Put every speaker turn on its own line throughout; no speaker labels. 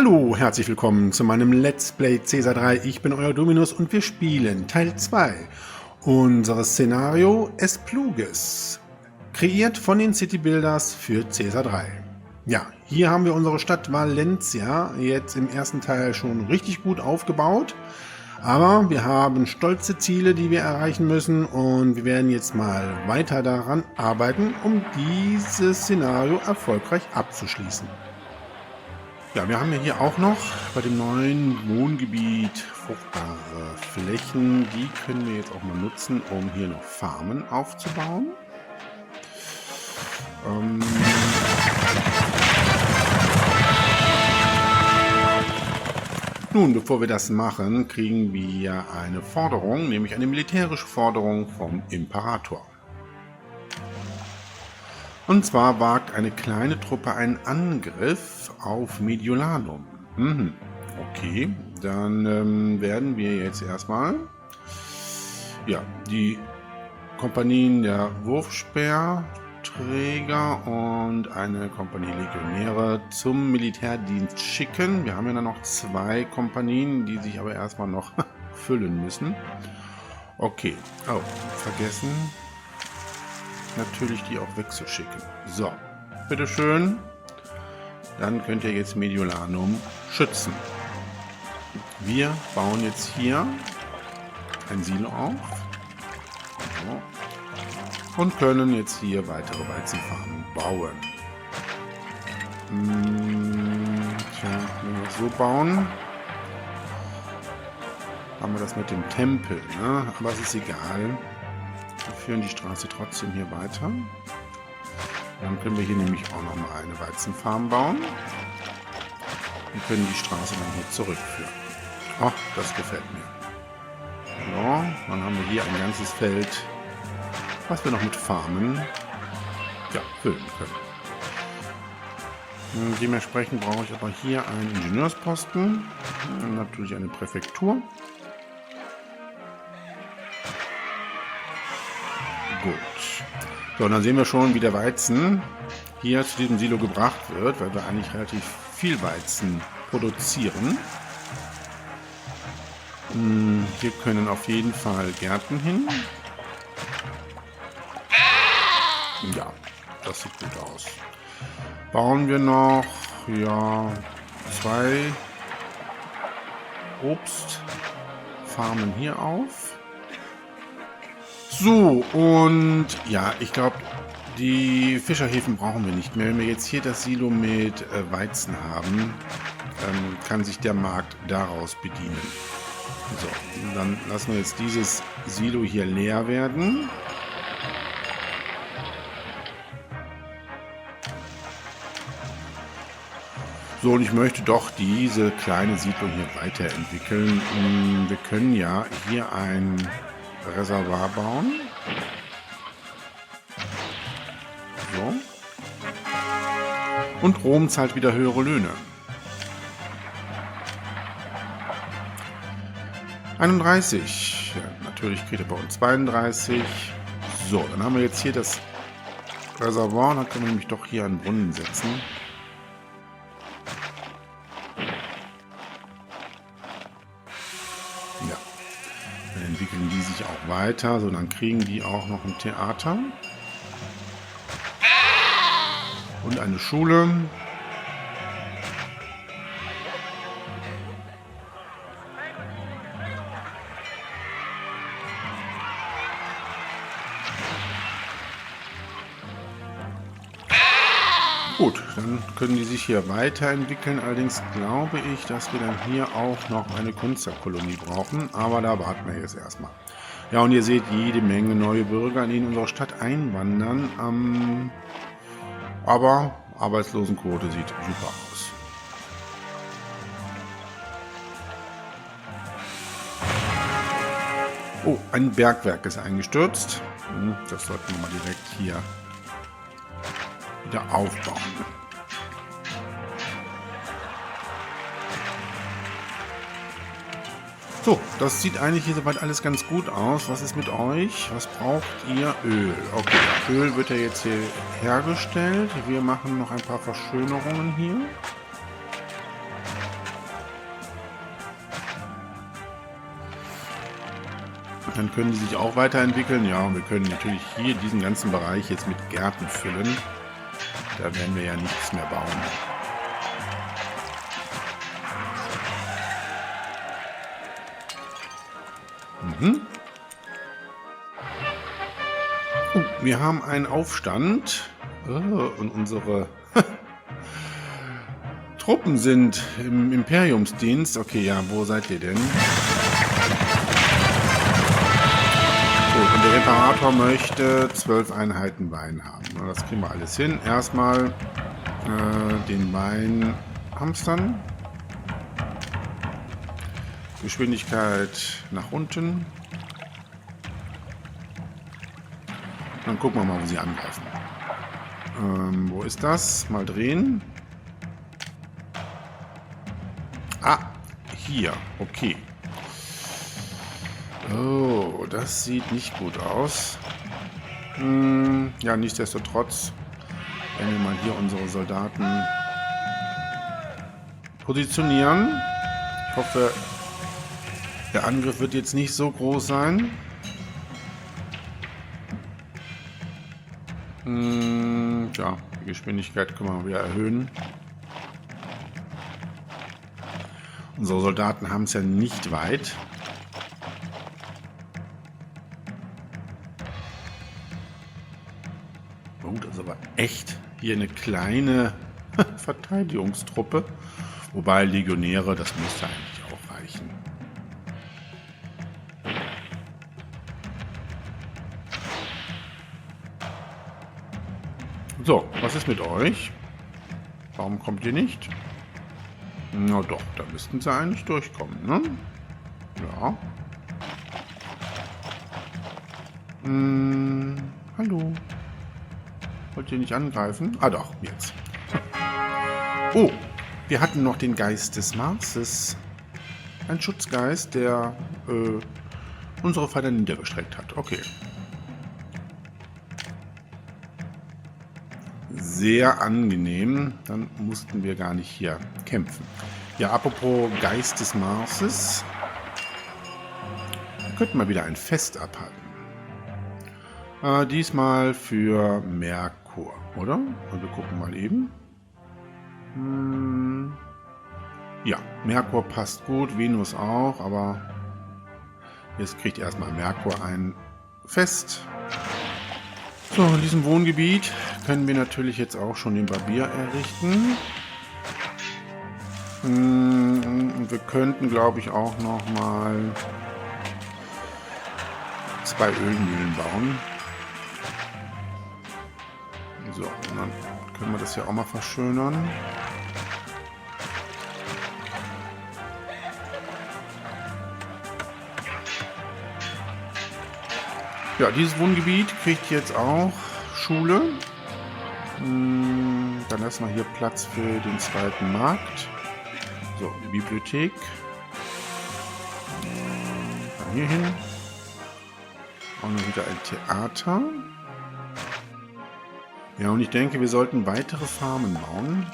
Hallo, herzlich willkommen zu meinem Let's Play Caesar 3. Ich bin euer Dominus und wir spielen Teil 2 unseres Szenario Espluges, kreiert von den City Builders für Caesar 3. Ja, hier haben wir unsere Stadt Valencia jetzt im ersten Teil schon richtig gut aufgebaut, aber wir haben stolze Ziele, die wir erreichen müssen und wir werden jetzt mal weiter daran arbeiten, um dieses Szenario erfolgreich abzuschließen. Ja, wir haben ja hier auch noch bei dem neuen Wohngebiet fruchtbare Flächen. Die können wir jetzt auch mal nutzen, um hier noch Farmen aufzubauen. Nun, bevor wir das machen, kriegen wir eine Forderung, nämlich eine militärische Forderung vom Imperator. Und zwar wagt eine kleine Truppe einen Angriff auf Mediolanum. Okay, dann werden wir jetzt erstmal die Kompanien der Wurfspeerträger und eine Kompanie Legionäre zum Militärdienst schicken. Wir haben ja dann noch 2 Kompanien, die sich aber erstmal noch füllen müssen. Okay, oh, vergessen. Natürlich die auch wegzuschicken. So, bitteschön. Dann könnt ihr jetzt Mediolanum schützen. Wir bauen jetzt hier ein Silo auf. So. Und können jetzt hier weitere Weizenfarmen bauen. Tja, wenn wir das so bauen, haben wir das mit dem Tempel, ne? Aber es ist egal. Wir führen die Straße trotzdem hier weiter. Dann können wir hier nämlich auch noch mal eine Weizenfarm bauen. Und können die Straße dann hier zurückführen. Oh, das gefällt mir. So, dann haben wir hier ein ganzes Feld, was wir noch mit Farmen füllen können. Dementsprechend brauche ich aber hier einen Ingenieursposten und natürlich eine Präfektur. Gut. So, und dann sehen wir schon, wie der Weizen hier zu diesem Silo gebracht wird, weil wir eigentlich relativ viel Weizen produzieren. Hier können auf jeden Fall Gärten hin. Ja, das sieht gut aus. Bauen wir noch 2 Obstfarmen hier auf. So, und ja, ich glaube, die Fischerhäfen brauchen wir nicht mehr. Wenn wir jetzt hier das Silo mit Weizen haben, kann sich der Markt daraus bedienen. So, dann lassen wir jetzt dieses Silo hier leer werden. So, und ich möchte doch diese kleine Siedlung hier weiterentwickeln. Wir können ja hier ein Reservoir bauen. So. Und Rom zahlt wieder höhere Löhne. 31. Ja, natürlich kriegt er bei uns 32. So, dann haben wir jetzt hier das Reservoir. Dann können wir nämlich doch hier einen Brunnen setzen. Ja. Dann entwickeln die sich auch weiter. So, dann kriegen die auch noch ein Theater. Und eine Schule. Gut, dann können die sich hier weiterentwickeln. Allerdings glaube ich, dass wir dann hier auch noch eine Künstlerkolonie brauchen. Aber da warten wir jetzt erstmal. Ja, und ihr seht jede Menge neue Bürger, die in unsere Stadt einwandern. Aber Arbeitslosenquote sieht super aus. Oh, ein Bergwerk ist eingestürzt. Das sollten wir mal direkt hier wieder aufbauen. So, das sieht eigentlich hier soweit alles ganz gut aus. Was ist mit euch? Was braucht ihr? Öl. Okay, Öl wird ja jetzt hier hergestellt. Wir machen noch ein paar Verschönerungen hier. Dann können die sich auch weiterentwickeln. Ja, und wir können natürlich hier diesen ganzen Bereich jetzt mit Gärten füllen. Da werden wir ja nichts mehr bauen. Wir haben einen Aufstand. Und unsere Truppen sind im Imperiumsdienst. Okay, ja, wo seid ihr denn? Gut, und der Imperator möchte 12 Einheiten Wein haben. Na, das kriegen wir alles hin. Erstmal den Wein hamstern. Geschwindigkeit nach unten. Dann gucken wir mal, wo sie angreifen. Wo ist das? Mal drehen. Ah, hier. Okay. Oh, das sieht nicht gut aus. Ja, nichtsdestotrotz werden wir mal hier unsere Soldaten positionieren. Ich hoffe, der Angriff wird jetzt nicht so groß sein. Ja, die Geschwindigkeit können wir wieder erhöhen. Unsere Soldaten haben es ja nicht weit. Oh, das ist aber echt hier eine kleine Verteidigungstruppe. Wobei Legionäre, das müsste eigentlich auch reichen. So, was ist mit euch? Warum kommt ihr nicht? Na doch, da müssten sie eigentlich durchkommen, ne? Ja. Hallo. Wollt ihr nicht angreifen? Ah doch, jetzt. Oh, wir hatten noch den Geist des Marses. Ein Schutzgeist, der unsere Feinde niedergestreckt hat. Okay. Sehr angenehm. Dann mussten wir gar nicht hier kämpfen. Ja, apropos Geist des Marses. Wir könnten mal wieder ein Fest abhalten. Diesmal für Merkur, oder? Und wir gucken mal eben. Ja, Merkur passt gut, Venus auch, aber jetzt kriegt erstmal Merkur ein Fest. So, in diesem Wohngebiet können wir natürlich jetzt auch schon den Barbier errichten. Und wir könnten, glaube ich, auch noch mal 2 Ölmühlen bauen. So, und dann können wir das hier auch mal verschönern. Ja, dieses Wohngebiet kriegt jetzt auch Schule. Dann lassen wir hier Platz für den zweiten Markt. So, die Bibliothek. Dann hier hin. Und dann wieder ein Theater. Ja, und ich denke, wir sollten weitere Farmen bauen.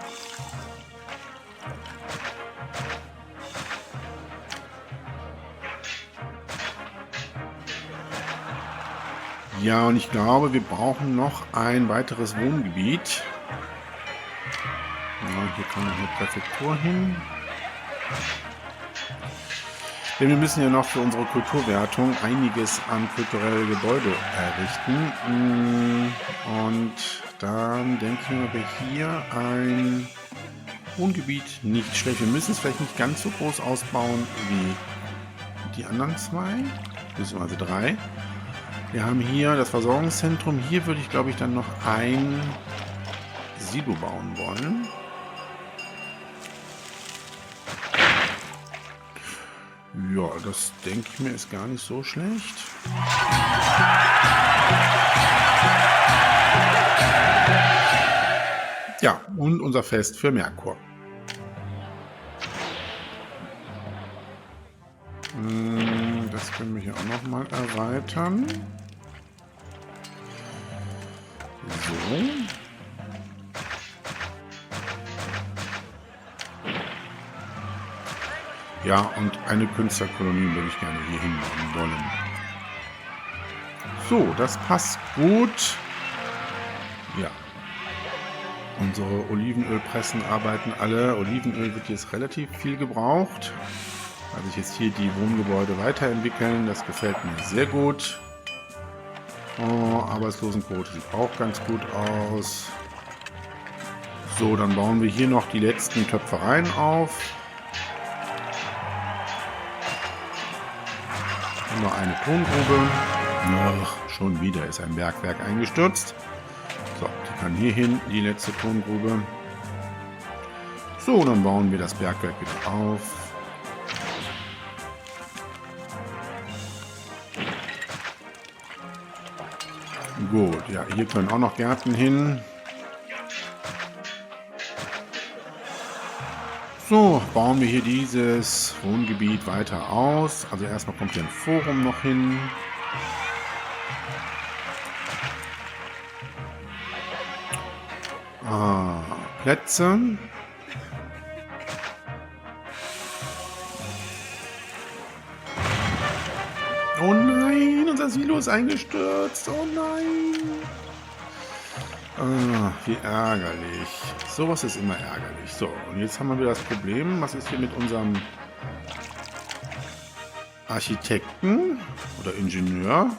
Ja, und ich glaube, wir brauchen noch ein weiteres Wohngebiet. Ja, hier kann noch eine Präfektur hin. Denn wir müssen ja noch für unsere Kulturwertung einiges an kulturelle Gebäude errichten. Und dann denke ich mir, wir hier ein Wohngebiet nicht schlecht. Wir müssen es vielleicht nicht ganz so groß ausbauen wie die anderen 2, beziehungsweise 3. Wir haben hier das Versorgungszentrum. Hier würde ich, glaube ich, dann noch ein Silo bauen wollen. Ja, das denke ich mir ist gar nicht so schlecht. Ja, und unser Fest für Merkur. Das können wir hier auch noch mal erweitern. So. Ja, und eine Künstlerkolonie würde ich gerne hier hinbauen wollen. So, das passt gut. Ja. Unsere Olivenölpressen arbeiten alle. Olivenöl wird jetzt relativ viel gebraucht, weil sich jetzt hier die Wohngebäude weiterentwickeln. Das gefällt mir sehr gut. Oh, Arbeitslosenquote sieht auch ganz gut aus. So, dann bauen wir hier noch die letzten Töpfereien auf. Nur eine Tongrube. Ach, schon wieder ist ein Bergwerk eingestürzt. So, die kann hier hin, die letzte Tongrube. So, dann bauen wir das Bergwerk wieder auf. Gut, ja, hier können auch noch Gärten hin. So, bauen wir hier dieses Wohngebiet weiter aus. Also erstmal kommt hier ein Forum noch hin. Plätze. Oh nein, unser Silo ist eingestürzt. Oh nein. Wie ärgerlich. Sowas ist immer ärgerlich. So, und jetzt haben wir wieder das Problem. Was ist hier mit unserem Architekten oder Ingenieur?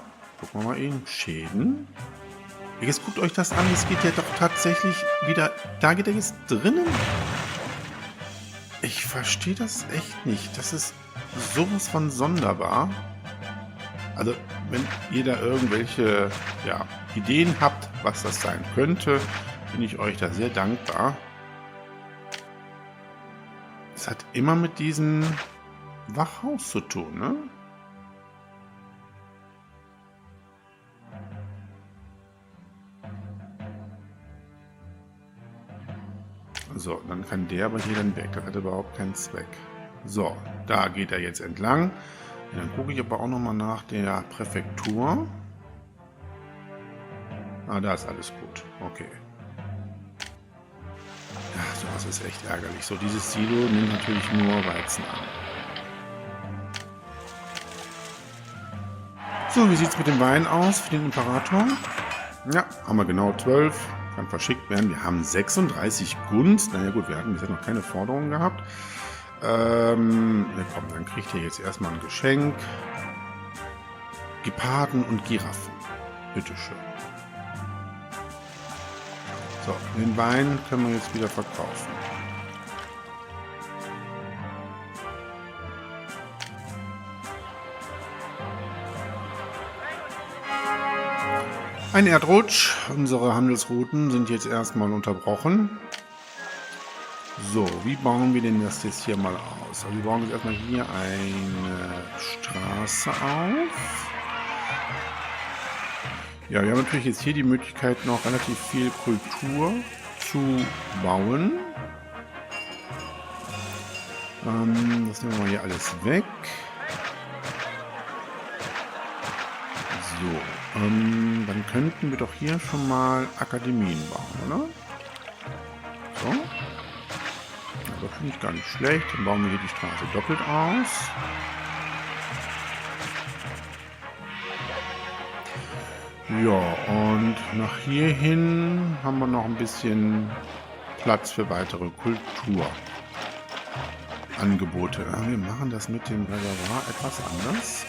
Gucken wir mal eben. Schäden. Jetzt guckt euch das an. Es geht ja doch tatsächlich wieder. Da geht er jetzt drinnen. Ich verstehe das echt nicht. Das ist sowas von sonderbar. Also, wenn ihr da irgendwelche Ideen habt, was das sein könnte, bin ich euch da sehr dankbar. Es hat immer mit diesem Wachhaus zu tun, ne? So, dann kann der aber hier dann weg. Das hat überhaupt keinen Zweck. So, da geht er jetzt entlang. Dann gucke ich aber auch nochmal nach der Präfektur. Ah, da ist alles gut. Okay. Ja, sowas ist echt ärgerlich. So, dieses Silo nimmt natürlich nur Weizen an. So, wie sieht es mit dem Wein aus für den Imperator? Ja, haben wir genau 12. Kann verschickt werden. Wir haben 36 Gunst. Naja gut, wir hatten bisher noch keine Forderungen gehabt. Ja, komm, dann kriegt ihr jetzt erstmal ein Geschenk. Geparden und Giraffen. Bitteschön. So, den Wein können wir jetzt wieder verkaufen. Ein Erdrutsch. Unsere Handelsrouten sind jetzt erstmal unterbrochen. So, wie bauen wir denn das jetzt hier mal aus? Also wir bauen jetzt erstmal hier eine Straße auf. Ja, wir haben natürlich jetzt hier die Möglichkeit, noch relativ viel Kultur zu bauen. Das nehmen wir mal hier alles weg. So, dann könnten wir doch hier schon mal Akademien bauen, oder? So. Das finde ich gar nicht schlecht. Dann bauen wir hier die Straße doppelt aus. Ja, und nach hier hin haben wir noch ein bisschen Platz für weitere Kulturangebote. Wir machen das mit dem Reservoir etwas anders.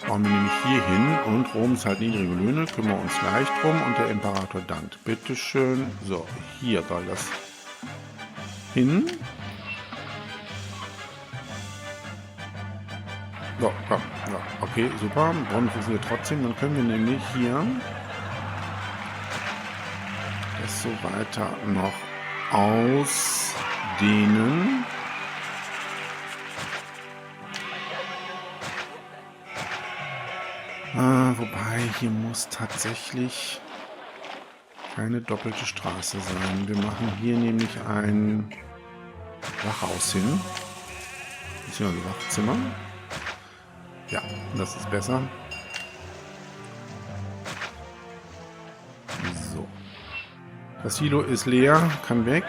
Bauen wir nämlich hier hin und Rom ist halt niedrige Löhne, kümmern wir uns gleich drum und der Imperator dankt. Bitteschön. So, hier soll das hin. So, komm. Ja, okay, super. Brunnen funktioniert trotzdem. Dann können wir nämlich hier das so weiter noch ausdehnen. Wobei, hier muss tatsächlich keine doppelte Straße sein. Wir machen hier nämlich ein Wachhaus hin. Beziehungsweise Wachzimmer. Ja, das ist besser. So. Das Silo ist leer, kann weg.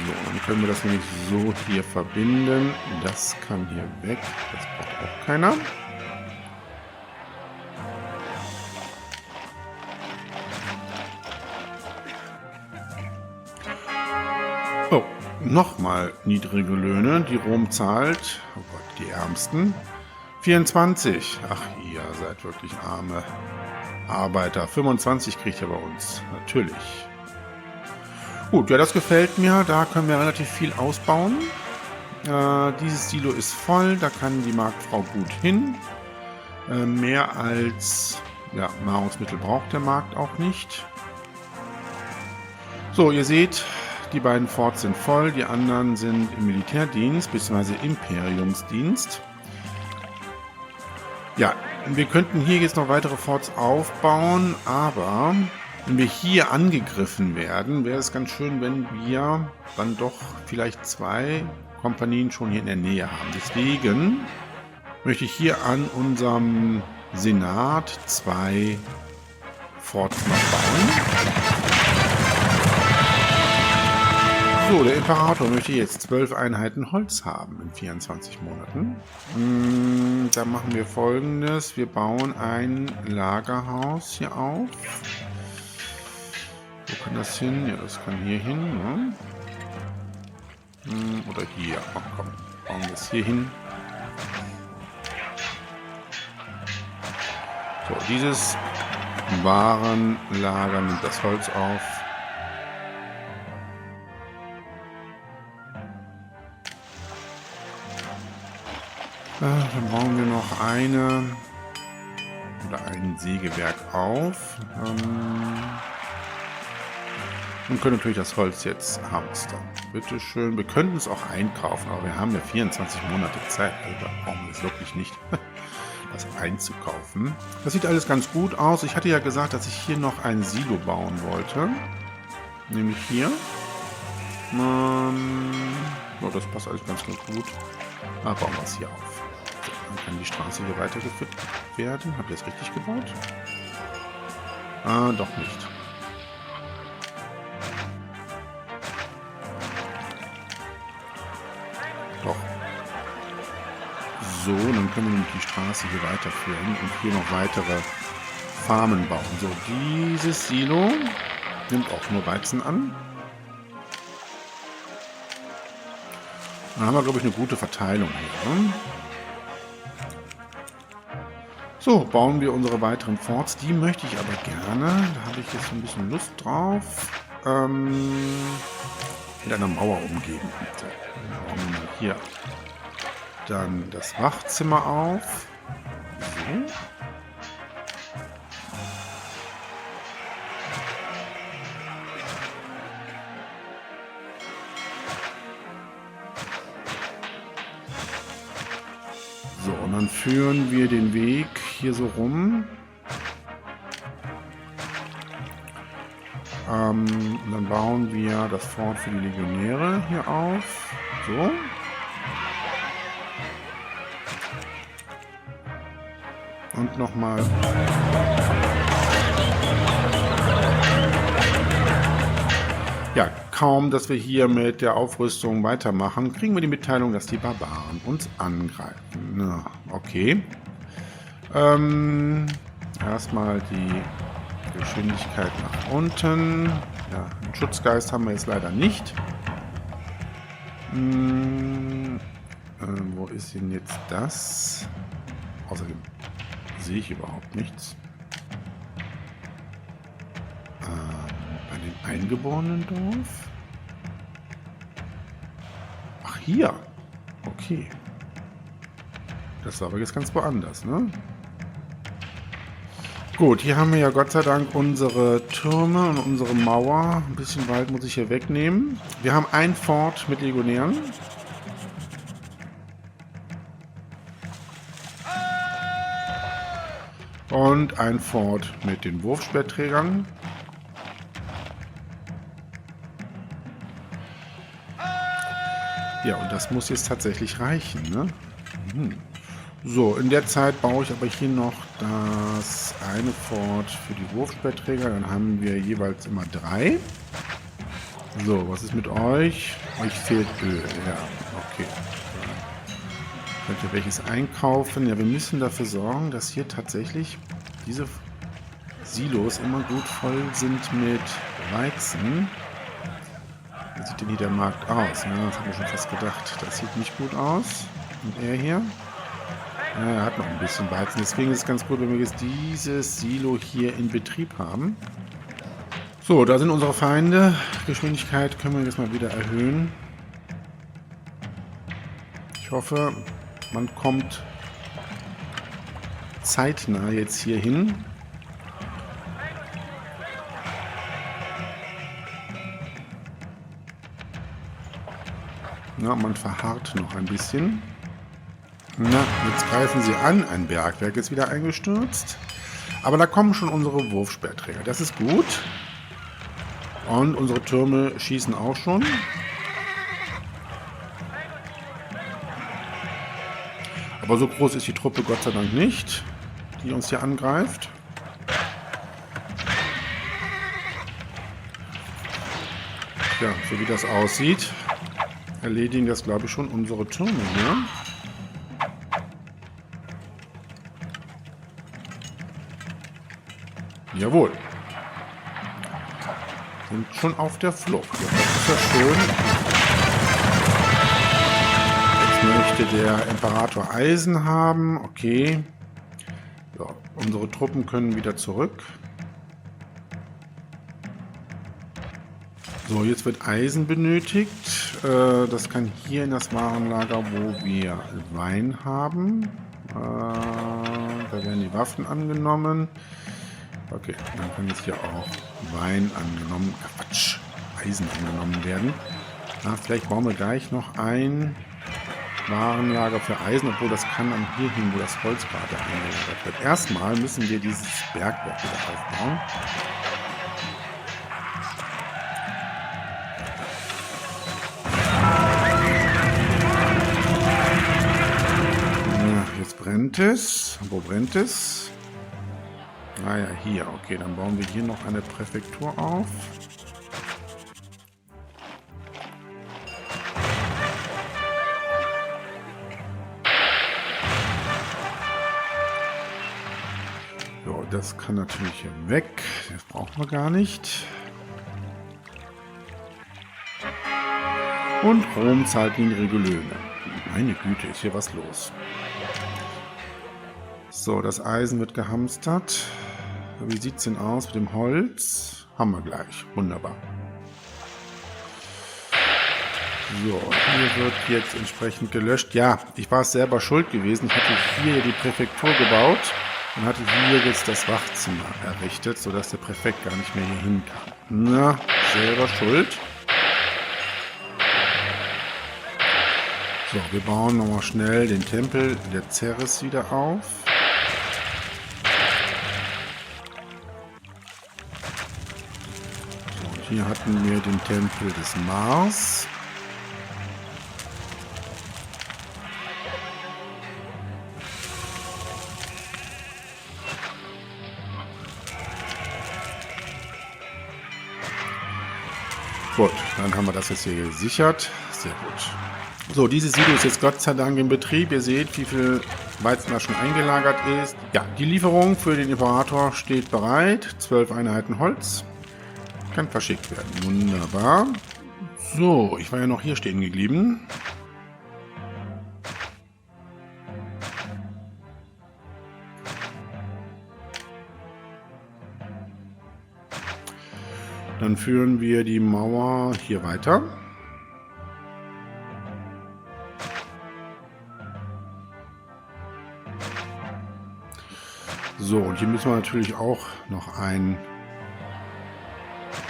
So, dann können wir das nämlich so hier verbinden. Das kann hier weg. Das braucht auch keiner. Oh, nochmal niedrige Löhne, die Rom zahlt. Oh Gott, die Ärmsten. 24. Ach, ihr seid wirklich arme Arbeiter. 25 kriegt ihr bei uns. Natürlich. Gut, ja, das gefällt mir. Da können wir relativ viel ausbauen. Dieses Silo ist voll. Da kann die Marktfrau gut hin. Mehr als ja, Nahrungsmittel braucht der Markt auch nicht. So, ihr seht, die beiden Forts sind voll. Die anderen sind im Militärdienst bzw. Imperiumsdienst. Ja, wir könnten hier jetzt noch weitere Forts aufbauen, aber wenn wir hier angegriffen werden, wäre es ganz schön, wenn wir dann doch vielleicht 2 Kompanien schon hier in der Nähe haben. Deswegen möchte ich hier an unserem Senat 2 Forts noch bauen. So, der Imperator möchte jetzt 12 Einheiten Holz haben in 24 Monaten. Da machen wir Folgendes. Wir bauen ein Lagerhaus hier auf. Wo kann das hin? Ja, das kann hier hin. Ne? Oder hier. Ach komm, bauen wir es hier hin. So, dieses Warenlager nimmt das Holz auf. Dann bauen wir noch ein Sägewerk auf. Und können natürlich das Holz jetzt hamstern. Bitteschön. Wir könnten es auch einkaufen, aber wir haben ja 24 Monate Zeit. Also da brauchen wir es wirklich nicht, das einzukaufen. Das sieht alles ganz gut aus. Ich hatte ja gesagt, dass ich hier noch ein Silo bauen wollte. Nämlich hier. Oh, das passt alles ganz gut. Bauen wir es hier auf. So, dann kann die Straße hier weitergeführt werden. Habt ihr es richtig gebaut? Doch nicht. Doch. So, dann können wir nämlich die Straße hier weiterführen und hier noch weitere Farmen bauen. So, dieses Silo nimmt auch nur Weizen an. Dann haben wir, glaube ich, eine gute Verteilung hier. Ne? So, bauen wir unsere weiteren Forts. Die möchte ich aber gerne, da habe ich jetzt ein bisschen Lust drauf, mit einer Mauer umgeben. So, dann bauen wir mal hier dann das Wachzimmer auf. So. So, und dann führen wir den Weg hier so rum. Und dann bauen wir das Fort für die Legionäre hier auf. So. Und nochmal. Ja, kaum, dass wir hier mit der Aufrüstung weitermachen, kriegen wir die Mitteilung, dass die Barbaren uns angreifen. Na, okay. Erstmal die Geschwindigkeit nach unten. Ja, einen Schutzgeist haben wir jetzt leider nicht. Wo ist denn jetzt das? Außerdem sehe ich überhaupt nichts. Bei dem eingeborenen Dorf? Ach, hier. Okay. Das war aber jetzt ganz woanders, ne? Gut, hier haben wir ja Gott sei Dank unsere Türme und unsere Mauer. Ein bisschen Wald muss ich hier wegnehmen. Wir haben ein Fort mit Legionären. Und ein Fort mit den Wurfspeerträgern. Ja, und das muss jetzt tatsächlich reichen, ne? So, in der Zeit baue ich aber hier noch das eine Fort für die Wurfspeerträger. Dann haben wir jeweils immer 3. So, was ist mit euch? Euch fehlt Öl. Ja, okay. Könnt ihr welches einkaufen? Ja, wir müssen dafür sorgen, dass hier tatsächlich diese Silos immer gut voll sind mit Weizen. Wie sieht denn hier der Markt aus? Ja, das habe ich schon fast gedacht. Das sieht nicht gut aus. Und er hier? Ja, er hat noch ein bisschen Weizen. Deswegen ist es ganz gut, wenn wir jetzt dieses Silo hier in Betrieb haben. So, da sind unsere Feinde. Geschwindigkeit können wir jetzt mal wieder erhöhen. Ich hoffe, man kommt zeitnah jetzt hier hin. Ja, man verharrt noch ein bisschen. Na, jetzt greifen sie an. Ein Bergwerk ist wieder eingestürzt. Aber da kommen schon unsere Wurfspeerträger. Das ist gut. Und unsere Türme schießen auch schon. Aber so groß ist die Truppe Gott sei Dank nicht, die uns hier angreift. Ja, so wie das aussieht, erledigen das, glaube ich, schon unsere Türme hier. Jawohl. Sind schon auf der Flucht. Ja, das ist ja schön. Jetzt möchte der Imperator Eisen haben. Okay. Ja, unsere Truppen können wieder zurück. So, jetzt wird Eisen benötigt. Das kann hier in das Warenlager, wo wir Wein haben. Da werden die Waffen angenommen. Okay, dann kann jetzt hier auch Wein angenommen, Quatsch, Eisen angenommen werden. Na, vielleicht bauen wir gleich noch ein Warenlager für Eisen, obwohl das kann dann hier hin, wo das Holz gerade eingelagert wird. Erstmal müssen wir dieses Bergwerk wieder aufbauen. Ja, jetzt brennt es. Wo brennt es? Ah ja, hier. Okay, dann bauen wir hier noch eine Präfektur auf. So, das kann natürlich hier weg. Das brauchen wir gar nicht. Und Rom zahlt niedrige Löhne. Meine Güte, ist hier was los. So, das Eisen wird gehamstert. Wie sieht es denn aus mit dem Holz? Haben wir gleich. Wunderbar. So, hier wird jetzt entsprechend gelöscht. Ja, ich war es selber schuld gewesen. Ich hatte hier die Präfektur gebaut und hatte hier jetzt das Wachzimmer errichtet, sodass der Präfekt gar nicht mehr hier hin kann. Na, selber schuld. So, wir bauen nochmal schnell den Tempel der Ceres wieder auf. Hier hatten wir den Tempel des Mars. Gut, dann haben wir das jetzt hier gesichert. Sehr gut. So, dieses Silo ist jetzt Gott sei Dank in Betrieb. Ihr seht, wie viel Weizen da schon eingelagert ist. Ja, die Lieferung für den Imperator steht bereit. 12 Einheiten Holz. Kann verschickt werden. Wunderbar. So, ich war ja noch hier stehen geblieben. Dann führen wir die Mauer hier weiter. So, und hier müssen wir natürlich auch noch ein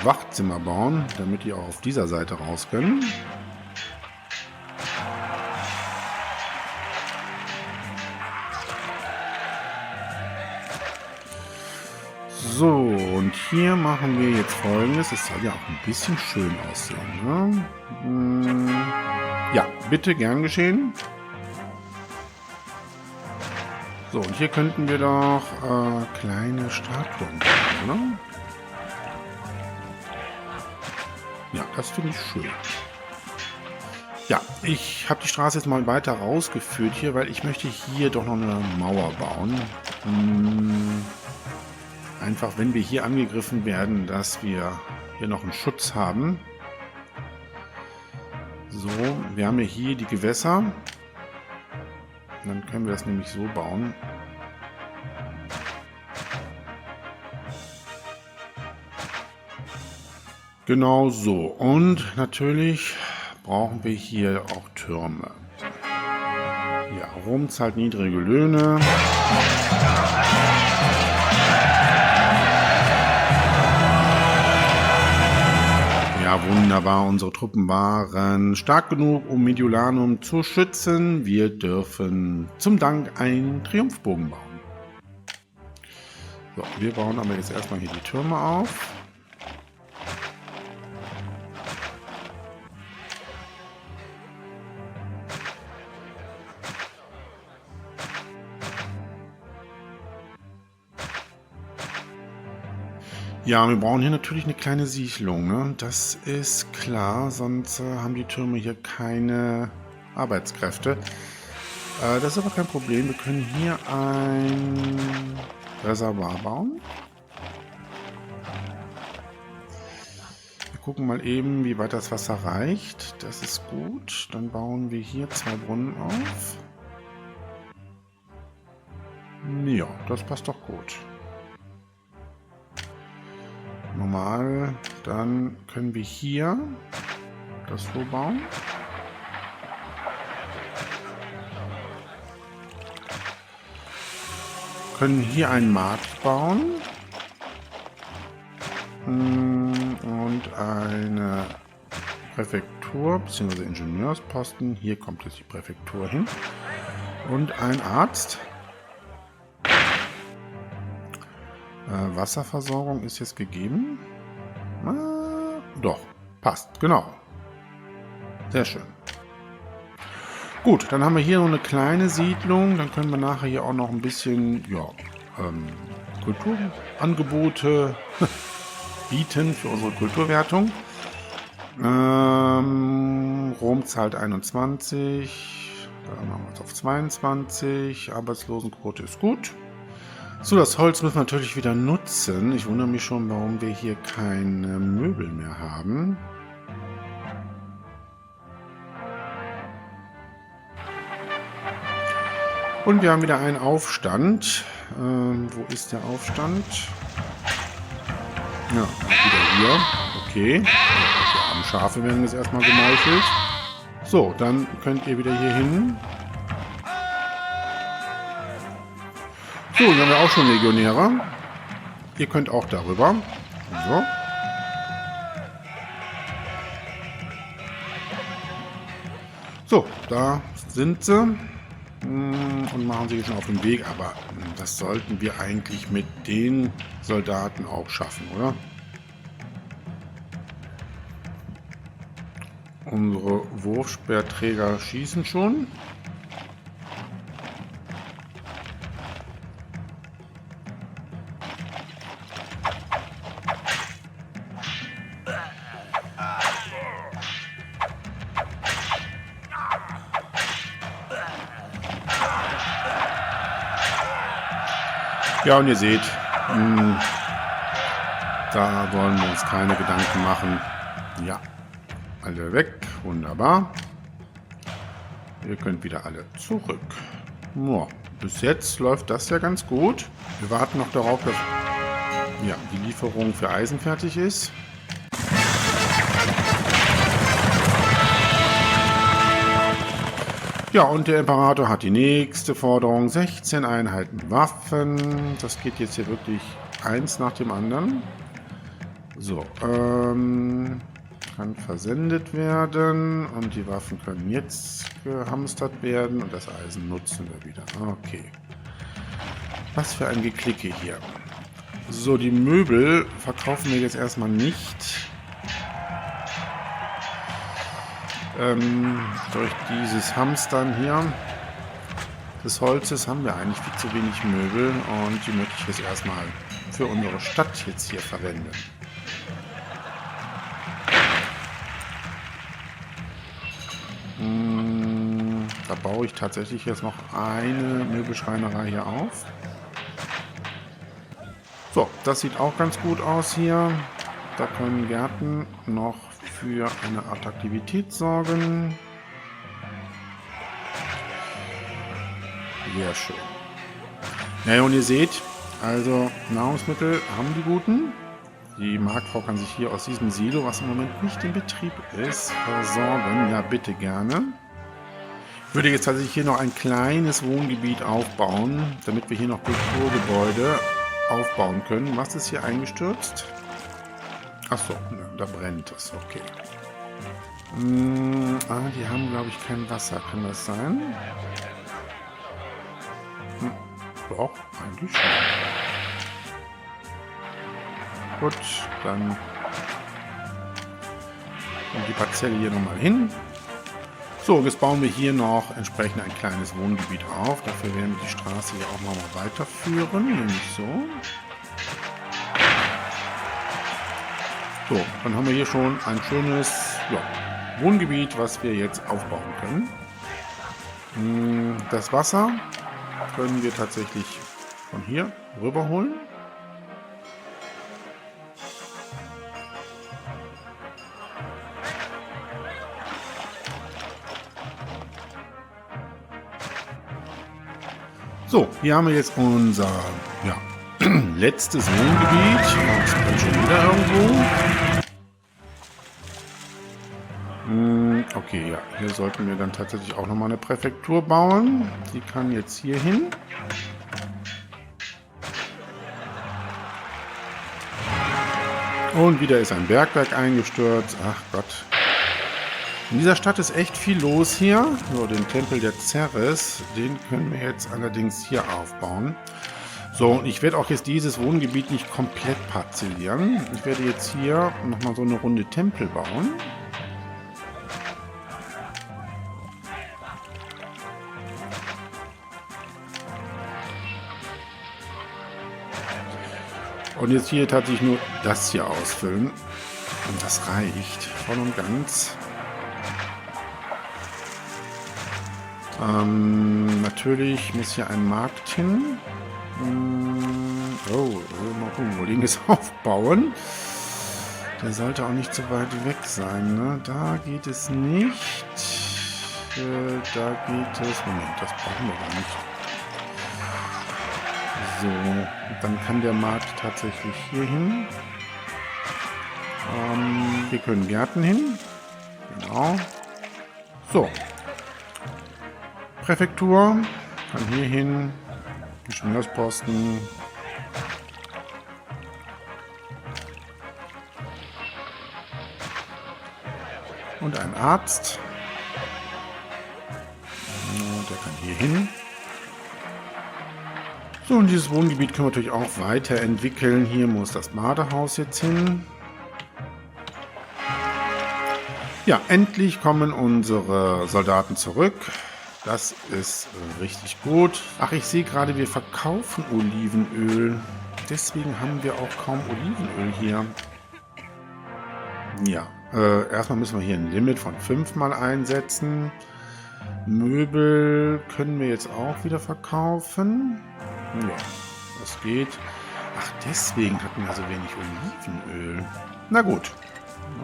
Wachzimmer bauen, damit die auch auf dieser Seite raus können. So, und hier machen wir jetzt Folgendes. Es soll ja auch ein bisschen schön aussehen. Ne? Ja, bitte, gern geschehen. So, und hier könnten wir doch kleine Statuen bauen, oder? Ja, das finde ich schön. Ja, ich habe die Straße jetzt mal weiter rausgeführt hier, weil ich möchte hier doch noch eine Mauer bauen. Einfach, wenn wir hier angegriffen werden, dass wir hier noch einen Schutz haben. So, wir haben ja hier die Gewässer. Dann können wir das nämlich so bauen. Genau so. Und natürlich brauchen wir hier auch Türme. Ja, Rom zahlt niedrige Löhne. Ja, wunderbar. Unsere Truppen waren stark genug, um Mediolanum zu schützen. Wir dürfen zum Dank einen Triumphbogen bauen. So, wir bauen aber jetzt erstmal hier die Türme auf. Ja, wir brauchen hier natürlich eine kleine Siedlung, ne? Das ist klar, sonst haben die Türme hier keine Arbeitskräfte. Das ist aber kein Problem. Wir können hier ein Reservoir bauen. Wir gucken mal eben, wie weit das Wasser reicht. Das ist gut. Dann bauen wir hier 2 Brunnen auf. Ja, das passt doch gut. Normal, dann können wir hier das so bauen. Können hier einen Markt bauen. Und eine Präfektur bzw. Ingenieursposten. Hier kommt jetzt die Präfektur hin. Und ein Arzt. Wasserversorgung ist jetzt gegeben. Doch, passt, genau. Sehr schön. Gut, dann haben wir hier noch eine kleine Siedlung. Dann können wir nachher hier auch noch ein bisschen Kulturangebote bieten für unsere Kulturwertung. Rom zahlt 21. Da machen wir es auf 22. Arbeitslosenquote ist gut. So, das Holz müssen wir natürlich wieder nutzen. Ich wundere mich schon, warum wir hier keine Möbel mehr haben. Und wir haben wieder einen Aufstand. Wo ist der Aufstand? Ja, wieder hier. Okay. Die armen Schafe werden jetzt erstmal gemeichelt. So, dann könnt ihr wieder hier hin. So, hier haben wir auch schon Legionäre. Ihr könnt auch darüber. So. So, da sind sie. Und machen sich schon auf den Weg. Aber das sollten wir eigentlich mit den Soldaten auch schaffen, oder? Unsere Wurfspeerträger schießen schon. Ja, und ihr seht, da wollen wir uns keine Gedanken machen. Ja, alle weg, wunderbar. Ihr könnt wieder alle zurück. Ja, bis jetzt läuft das ja ganz gut. Wir warten noch darauf, dass die Lieferung für Eisen fertig ist. Ja, und der Imperator hat die nächste Forderung. 16 Einheiten Waffen. Das geht jetzt hier wirklich eins nach dem anderen. So, kann versendet werden. Und die Waffen können jetzt gehamstert werden. Und das Eisen nutzen wir wieder. Okay. Was für ein Geklicke hier. So, die Möbel verkaufen wir jetzt erstmal nicht. Durch dieses Hamstern hier des Holzes haben wir eigentlich viel zu wenig Möbel und die möchte ich jetzt erstmal für unsere Stadt jetzt hier verwenden. Da baue ich tatsächlich jetzt noch eine Möbelschreinerei hier auf. So, das sieht auch ganz gut aus hier. Da können Gärten noch für eine Attraktivität sorgen. Sehr schön. Naja, und ihr seht, also Nahrungsmittel haben die Guten. Die Marktfrau kann sich hier aus diesem Silo, was im Moment nicht in Betrieb ist, versorgen. Ja, bitte gerne. Ich würde jetzt tatsächlich hier noch ein kleines Wohngebiet aufbauen, damit wir hier noch Kulturgebäude aufbauen können. Was ist hier eingestürzt? Achso, da brennt es, okay. Die haben, glaube ich, kein Wasser. Kann das sein? Doch, eigentlich schon. Gut, dann kommt die Parzelle hier nochmal hin. So, jetzt bauen wir hier noch entsprechend ein kleines Wohngebiet auf. Dafür werden wir die Straße hier auch nochmal weiterführen, nämlich so. So, dann haben wir hier schon ein schönes Wohngebiet, was wir jetzt aufbauen können. Das Wasser können wir tatsächlich von hier rüberholen. So, hier haben wir jetzt unser letztes Wohngebiet. Das brennt schon wieder irgendwo. Okay, ja, hier sollten wir dann tatsächlich auch nochmal eine Präfektur bauen. Die kann jetzt hier hin. Und wieder ist ein Bergwerk eingestürzt. Ach Gott. In dieser Stadt ist echt viel los hier. So, den Tempel der Ceres, den können wir jetzt allerdings hier aufbauen. So, und ich werde auch jetzt dieses Wohngebiet nicht komplett parzellieren. Ich werde jetzt hier nochmal so eine Runde Tempel bauen. Und jetzt hier tatsächlich nur das hier ausfüllen. Und das reicht voll und ganz. Natürlich muss hier ein Markt hin. Mal gucken, wo den jetzt aufbauen. Der sollte auch nicht so weit weg sein, ne? Da geht es nicht. Da geht es... Moment, das brauchen wir gar nicht. So, dann kann der Markt tatsächlich hier hin. Hier können Gärten hin. Genau. So. Präfektur kann hier hin. Ingenieursposten. Und ein Arzt. Der kann hier hin. So, und dieses Wohngebiet können wir natürlich auch weiterentwickeln. Hier muss das Badehaus jetzt hin. Ja, endlich kommen unsere Soldaten zurück. Das ist richtig gut. Ach, ich sehe gerade, wir verkaufen Olivenöl. Deswegen haben wir auch kaum Olivenöl hier. Ja, erstmal müssen wir hier ein Limit von 5 mal einsetzen. Möbel können wir jetzt auch wieder verkaufen. Ja, das geht. Ach, deswegen hatten wir so wenig Olivenöl. Na gut,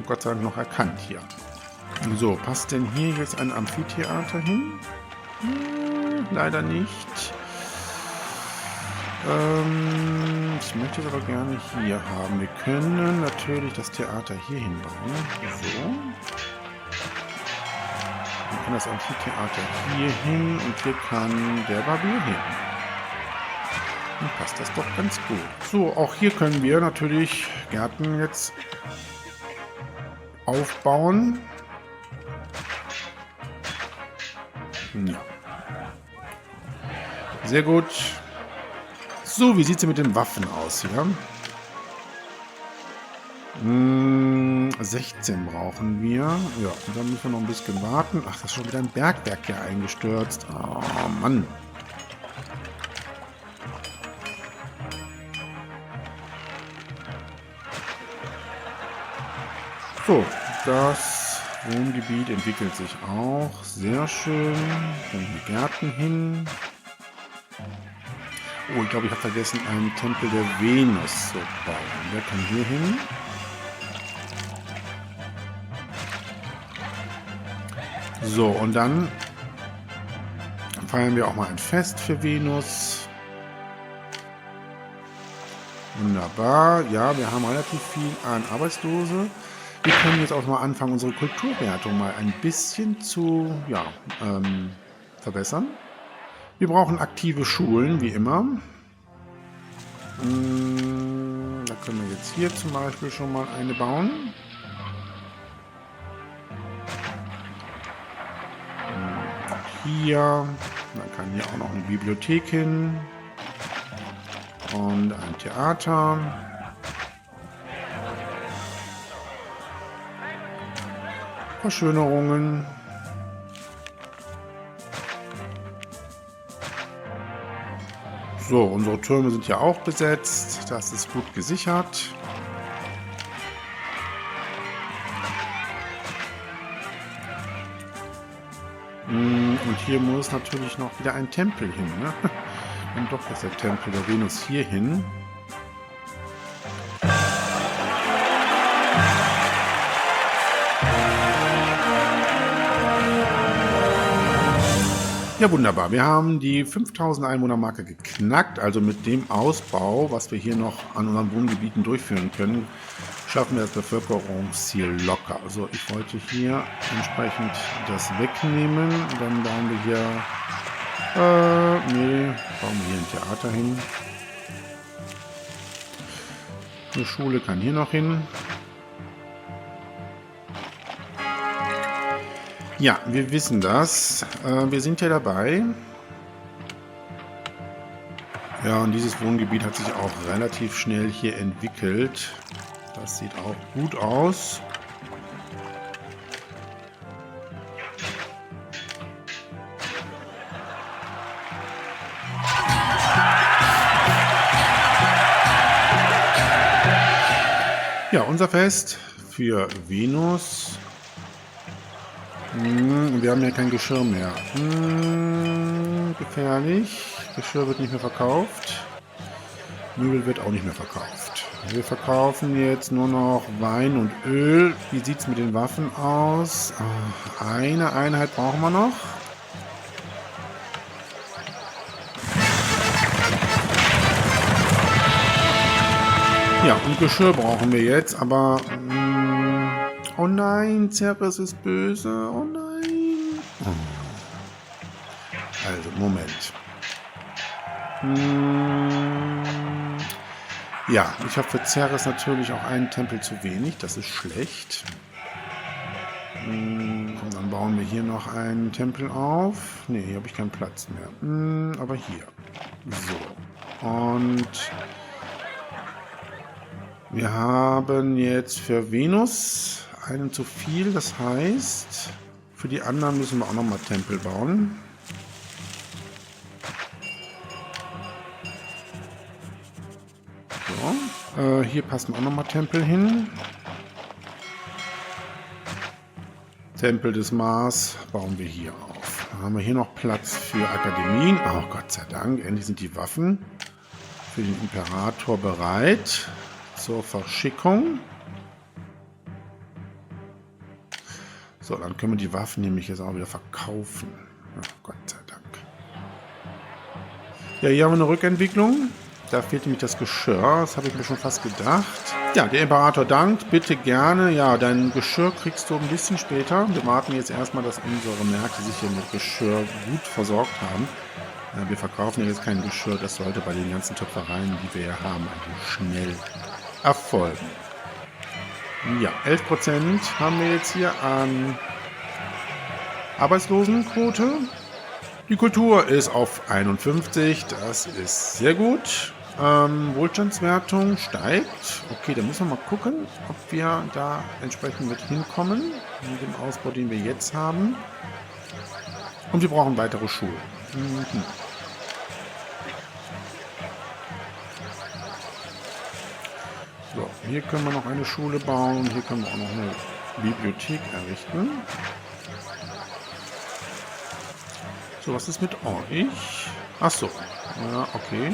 Gott sei Dank noch erkannt hier. So, passt denn hier jetzt ein Amphitheater hin? Leider nicht. Ich möchte es aber gerne hier haben. Wir können natürlich das Theater hier hinbauen. So. Dann kann das Amphitheater hier hin und hier kann der Barbier hin. Dann passt das doch ganz gut. So, auch hier können wir natürlich Gärten jetzt aufbauen. Ja. Sehr gut. So, wie sieht es mit den Waffen aus hier? 16 brauchen wir. Ja, und dann müssen wir noch ein bisschen warten. Ach, das ist schon wieder ein Bergwerk hier eingestürzt. Oh, Mann. So, das Wohngebiet entwickelt sich auch sehr schön. Kommen die Gärten hin. Oh, ich glaube, ich habe vergessen, einen Tempel der Venus zu bauen. Der kann hier hin. So, und dann feiern wir auch mal ein Fest für Venus. Wunderbar. Ja, wir haben relativ viel an Arbeitslose. Wir können jetzt auch mal anfangen, unsere Kulturwertung mal ein bisschen zu verbessern. Wir brauchen aktive Schulen, wie immer. Da können wir jetzt hier zum Beispiel schon mal eine bauen. Hier, dann kann hier auch noch eine Bibliothek hin und ein Theater. Verschönerungen. So, unsere Türme sind ja auch besetzt. Das ist gut gesichert. Und hier muss natürlich noch wieder ein Tempel hin. Ne? Und doch ist der Tempel der Venus hier hin. Ja, wunderbar. Wir haben die 5000 Einwohner-Marke geknackt. Also mit dem Ausbau, was wir hier noch an unseren Wohngebieten durchführen können, schaffen wir das Bevölkerungsziel locker. Also ich wollte hier entsprechend das wegnehmen. Dann bauen wir hier, bauen wir hier ein Theater hin. Eine Schule kann hier noch hin. Ja, wir wissen das. Wir sind ja dabei. Ja, und dieses Wohngebiet hat sich auch relativ schnell hier entwickelt. Das sieht auch gut aus. Ja, unser Fest für Venus. Wir haben ja kein Geschirr mehr. Gefährlich. Geschirr wird nicht mehr verkauft. Möbel wird auch nicht mehr verkauft. Wir verkaufen jetzt nur noch Wein und Öl. Wie sieht es mit den Waffen aus? Eine Einheit brauchen wir noch. Ja, und Geschirr brauchen wir jetzt, aber... oh nein, Ceres ist böse. Oh nein. Also, Moment. Ja, ich habe für Ceres natürlich auch einen Tempel zu wenig. Das ist schlecht. Und dann bauen wir hier noch einen Tempel auf. Ne, hier habe ich keinen Platz mehr. Aber hier. So. Und wir haben jetzt für Venus einen zu viel. Das heißt, für die anderen müssen wir auch nochmal Tempel bauen. So. Hier passen auch nochmal Tempel hin. Tempel des Mars bauen wir hier auf. Dann haben wir hier noch Platz für Akademien. Oh Gott sei Dank, endlich sind die Waffen für den Imperator bereit zur Verschickung. So, dann können wir die Waffen nämlich jetzt auch wieder verkaufen. Oh Gott sei Dank. Ja, hier haben wir eine Rückentwicklung. Da fehlt nämlich das Geschirr. Das habe ich mir schon fast gedacht. Ja, der Imperator dankt. Bitte gerne. Ja, dein Geschirr kriegst du ein bisschen später. Wir warten jetzt erstmal, dass unsere Märkte sich hier mit Geschirr gut versorgt haben. Wir verkaufen ja jetzt kein Geschirr. Das sollte bei den ganzen Töpfereien, die wir hier haben, eigentlich schnell erfolgen. Ja, 11% haben wir jetzt hier an Arbeitslosenquote. Die Kultur ist auf 51, das ist sehr gut. Wohlstandswertung steigt. Okay, dann müssen wir mal gucken, ob wir da entsprechend mit hinkommen, mit dem Ausbau, den wir jetzt haben. Und wir brauchen weitere Schulen. So, hier können wir noch eine Schule bauen. Hier können wir auch noch eine Bibliothek errichten. So, was ist mit euch? Ach so. Ja, okay.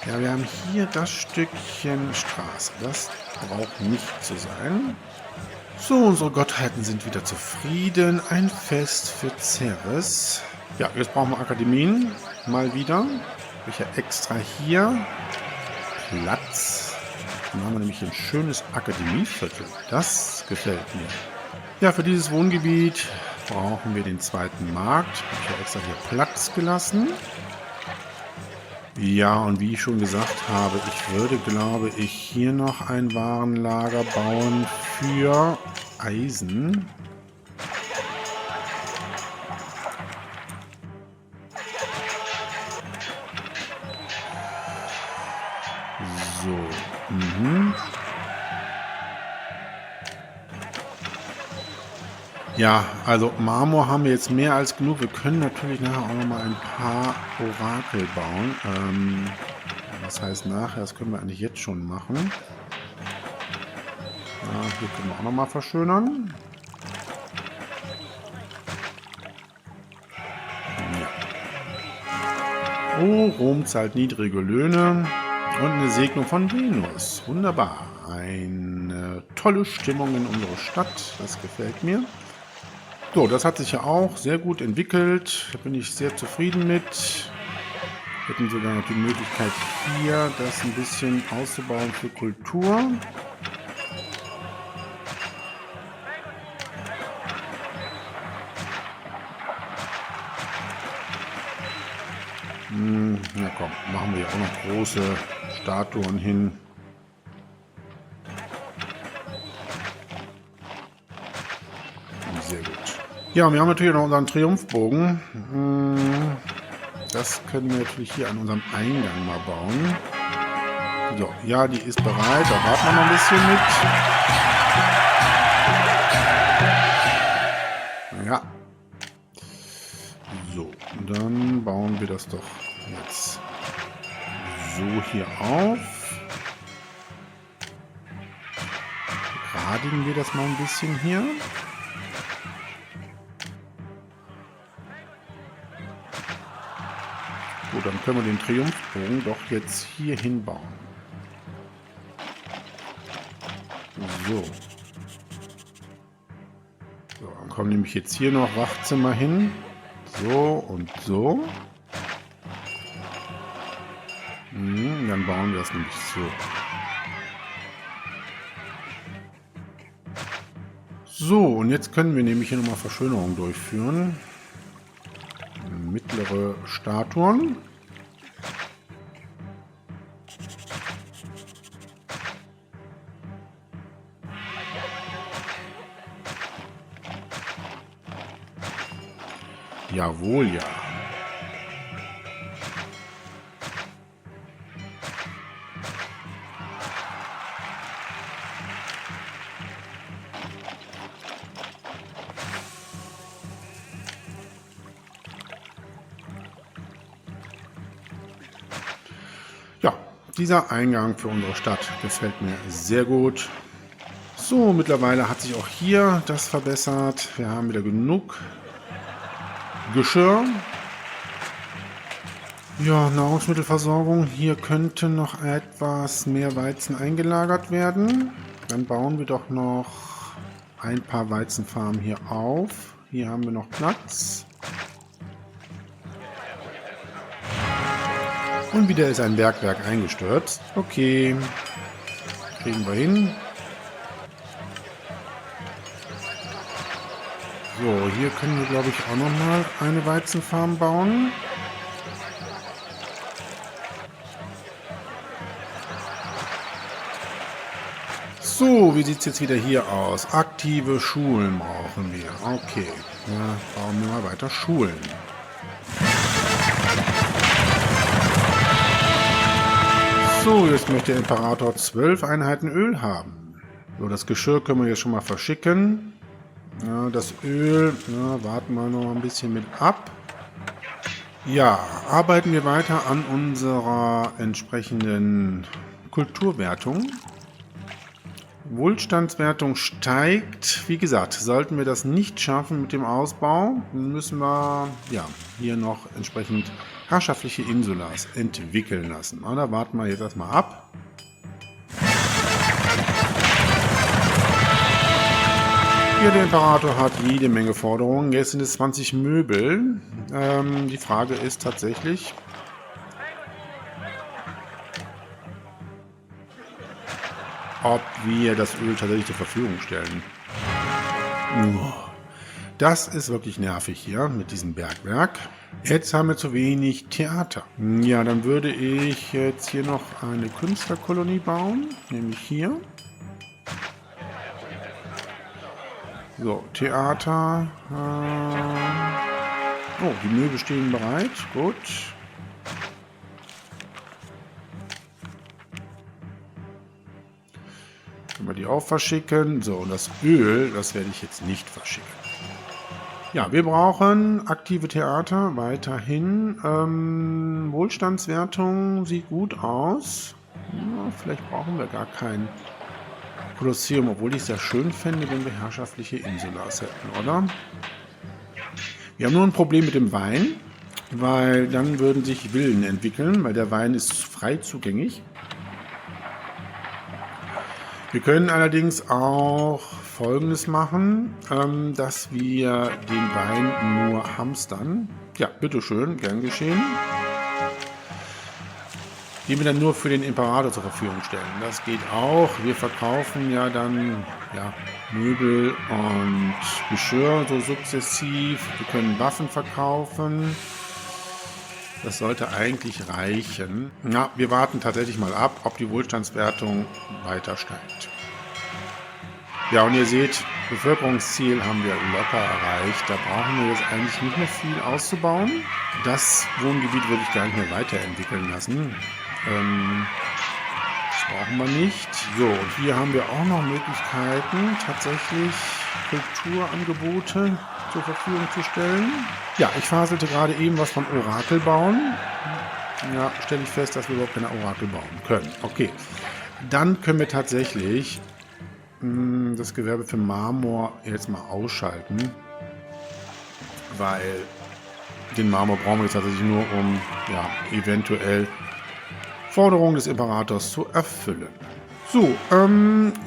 Ja, wir haben hier das Stückchen Straße. Das braucht nicht zu sein. So, unsere Gottheiten sind wieder zufrieden. Ein Fest für Ceres. Ja, jetzt brauchen wir Akademien. Mal wieder. Ich habe extra hier Platz. Dann haben wir nämlich ein schönes Akademieviertel. Das gefällt mir. Ja, für dieses Wohngebiet brauchen wir den zweiten Markt. Ich habe extra hier Platz gelassen. Ja, und wie ich schon gesagt habe, ich würde, glaube ich, hier noch ein Warenlager bauen für Eisen. So. Ja, also Marmor haben wir jetzt mehr als genug. Wir können natürlich nachher auch noch mal ein paar Orakel bauen. Was heißt nachher? Das können wir eigentlich jetzt schon machen. Ja, hier können wir auch noch mal verschönern. Ja. Oh, Rom zahlt niedrige Löhne und eine Segnung von Venus. Wunderbar. Eine tolle Stimmung in unserer Stadt. Das gefällt mir. So, das hat sich ja auch sehr gut entwickelt. Da bin ich sehr zufrieden mit. Wir hätten sogar noch die Möglichkeit, hier das ein bisschen auszubauen für Kultur. Na komm, machen wir ja auch noch große Statuen hin. Sehr gut. Ja, wir haben natürlich noch unseren Triumphbogen. Das können wir natürlich hier an unserem Eingang mal bauen. So, ja, die ist bereit. Da warten wir noch ein bisschen mit. Ja. So, dann bauen wir das doch jetzt so hier auf. Begradigen wir das mal ein bisschen hier. Gut, dann können wir den Triumphbogen doch jetzt hier hinbauen. So. So, dann kommen nämlich jetzt hier noch Wachzimmer hin. So und so. Dann bauen wir das nämlich so. So, und jetzt können wir nämlich hier nochmal Verschönerung durchführen. Mittlere Statuen. Jawohl, ja. Ja, dieser Eingang für unsere Stadt gefällt mir sehr gut. So, mittlerweile hat sich auch hier das verbessert. Wir haben wieder genug Geschirr. Ja, Nahrungsmittelversorgung. Hier könnte noch etwas mehr Weizen eingelagert werden. Dann bauen wir doch noch ein paar Weizenfarmen hier auf. Hier haben wir noch Platz. Und wieder ist ein Bergwerk eingestürzt. Okay, kriegen wir hin. So, hier können wir, glaube ich, auch noch mal eine Weizenfarm bauen. So, wie sieht es jetzt wieder hier aus? Aktive Schulen brauchen wir. Okay, ja, bauen wir mal weiter Schulen. So, jetzt möchte der Imperator 12 Einheiten Öl haben. So, das Geschirr können wir jetzt schon mal verschicken. Ja, das Öl, ja, warten wir noch ein bisschen mit ab. Ja, arbeiten wir weiter an unserer entsprechenden Kulturwertung. Wohlstandswertung steigt. Wie gesagt, sollten wir das nicht schaffen mit dem Ausbau, müssen wir ja, hier noch entsprechend herrschaftliche Insulas entwickeln lassen. Aber da warten wir jetzt erstmal ab. Hier, der Imperator hat jede Menge Forderungen. Jetzt sind es 20 Möbel. Die Frage ist tatsächlich, ob wir das Öl tatsächlich zur Verfügung stellen. Das ist wirklich nervig hier mit diesem Bergwerk. Jetzt haben wir zu wenig Theater. Ja, dann würde ich jetzt hier noch eine Künstlerkolonie bauen, nämlich hier. So, Theater. Oh, die Möbel stehen bereit. Gut. Können wir die auch verschicken. So, und das Öl, das werde ich jetzt nicht verschicken. Ja, wir brauchen aktive Theater weiterhin. Wohlstandswertung sieht gut aus. Ja, vielleicht brauchen wir gar kein Kolosseum, obwohl ich es sehr schön fände, wenn wir herrschaftliche Insulas hätten, oder? Wir haben nur ein Problem mit dem Wein, weil dann würden sich Villen entwickeln, weil der Wein ist frei zugänglich. Wir können allerdings auch Folgendes machen, dass wir den Wein nur hamstern. Ja, bitteschön, gern geschehen. Die wir dann nur für den Imperator zur Verfügung stellen. Das geht auch. Wir verkaufen ja dann Möbel und Geschirr so sukzessiv. Wir können Waffen verkaufen. Das sollte eigentlich reichen. Ja, wir warten tatsächlich mal ab, ob die Wohlstandswertung weiter steigt. Ja, und ihr seht, Bevölkerungsziel haben wir locker erreicht. Da brauchen wir jetzt eigentlich nicht mehr viel auszubauen. Das Wohngebiet würde ich gar nicht mehr weiterentwickeln lassen. Das brauchen wir nicht. So, und hier haben wir auch noch Möglichkeiten, tatsächlich Kulturangebote zur Verfügung zu stellen. Ja, ich faselte gerade eben was von Orakel bauen. Ja, stelle ich fest, dass wir überhaupt keine Orakel bauen können. Okay, dann können wir tatsächlich das Gewerbe für Marmor jetzt mal ausschalten, weil den Marmor brauchen wir jetzt tatsächlich nur, um eventuell Forderungen des Imperators zu erfüllen. So,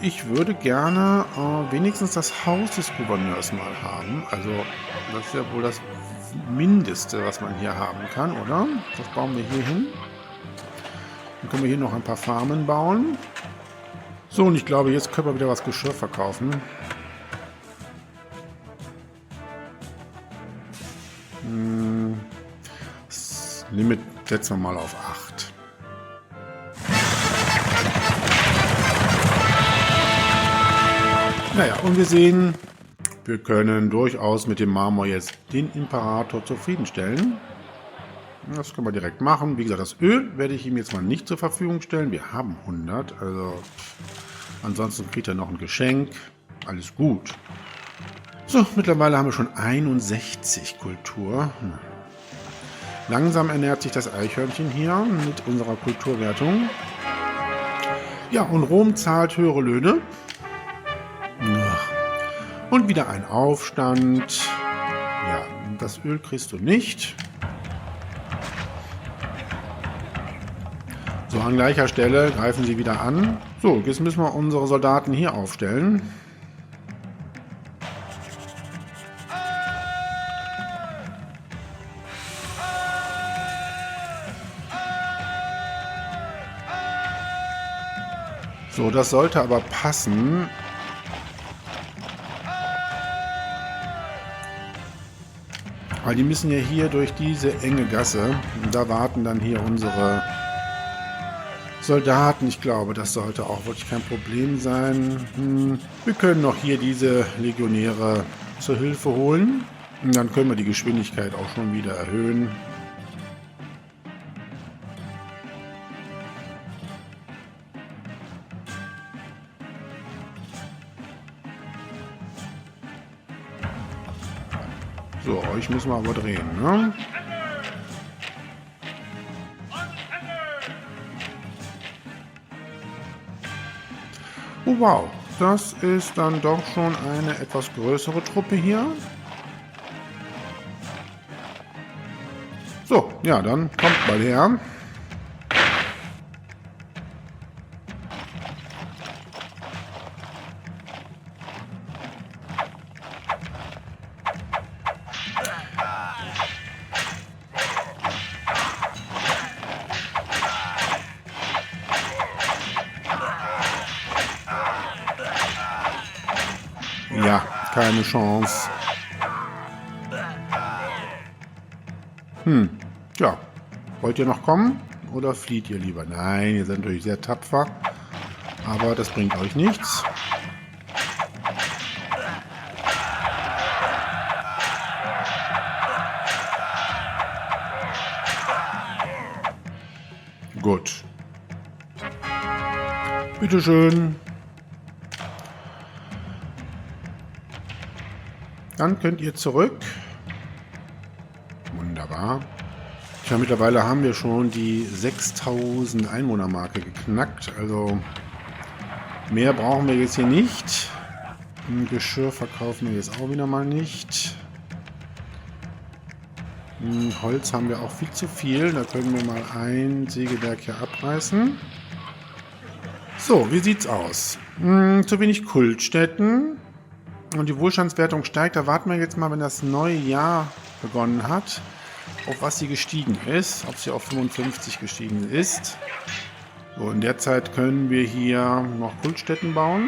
ich würde gerne wenigstens das Haus des Gouverneurs mal haben. Also, das ist ja wohl das Mindeste, was man hier haben kann, oder? Das bauen wir hier hin. Dann können wir hier noch ein paar Farmen bauen. So, und ich glaube, jetzt können wir wieder was Geschirr verkaufen. Das Limit setzen wir mal auf 8. Naja, und wir sehen, wir können durchaus mit dem Marmor jetzt den Imperator zufriedenstellen. Das können wir direkt machen. Wie gesagt, das Öl werde ich ihm jetzt mal nicht zur Verfügung stellen. Wir haben 100, also ansonsten kriegt er noch ein Geschenk. Alles gut. So, mittlerweile haben wir schon 61 Kultur. Langsam ernährt sich das Eichhörnchen hier mit unserer Kulturwertung. Ja, und Rom zahlt höhere Löhne. Und wieder ein Aufstand. Ja, das Öl kriegst du nicht. So, an gleicher Stelle greifen sie wieder an. So, jetzt müssen wir unsere Soldaten hier aufstellen. So, das sollte aber passen. Weil die müssen ja hier durch diese enge Gasse. Und da warten dann hier unsere Soldaten. Ich glaube, das sollte auch wirklich kein Problem sein. Wir können noch hier diese Legionäre zur Hilfe holen. Und dann können wir die Geschwindigkeit auch schon wieder erhöhen. So, euch müssen wir aber drehen, ne? Oh wow, das ist dann doch schon eine etwas größere Truppe hier. So, ja, dann kommt mal her. Ja, keine Chance. Ja. Wollt ihr noch kommen? Oder flieht ihr lieber? Nein, ihr seid natürlich sehr tapfer. Aber das bringt euch nichts. Gut. Bitteschön. Dann könnt ihr zurück. Wunderbar. Tja, mittlerweile haben wir schon die 6000 Einwohnermarke geknackt. Also mehr brauchen wir jetzt hier nicht. Geschirr verkaufen wir jetzt auch wieder mal nicht. Holz haben wir auch viel zu viel. Da können wir mal ein Sägewerk hier abreißen. So, wie sieht's aus? Zu wenig Kultstätten. Und die Wohlstandswertung steigt. Da warten wir jetzt mal, wenn das neue Jahr begonnen hat, auf was sie gestiegen ist. Ob sie auf 55 gestiegen ist. So, in der Zeit können wir hier noch Kultstätten bauen.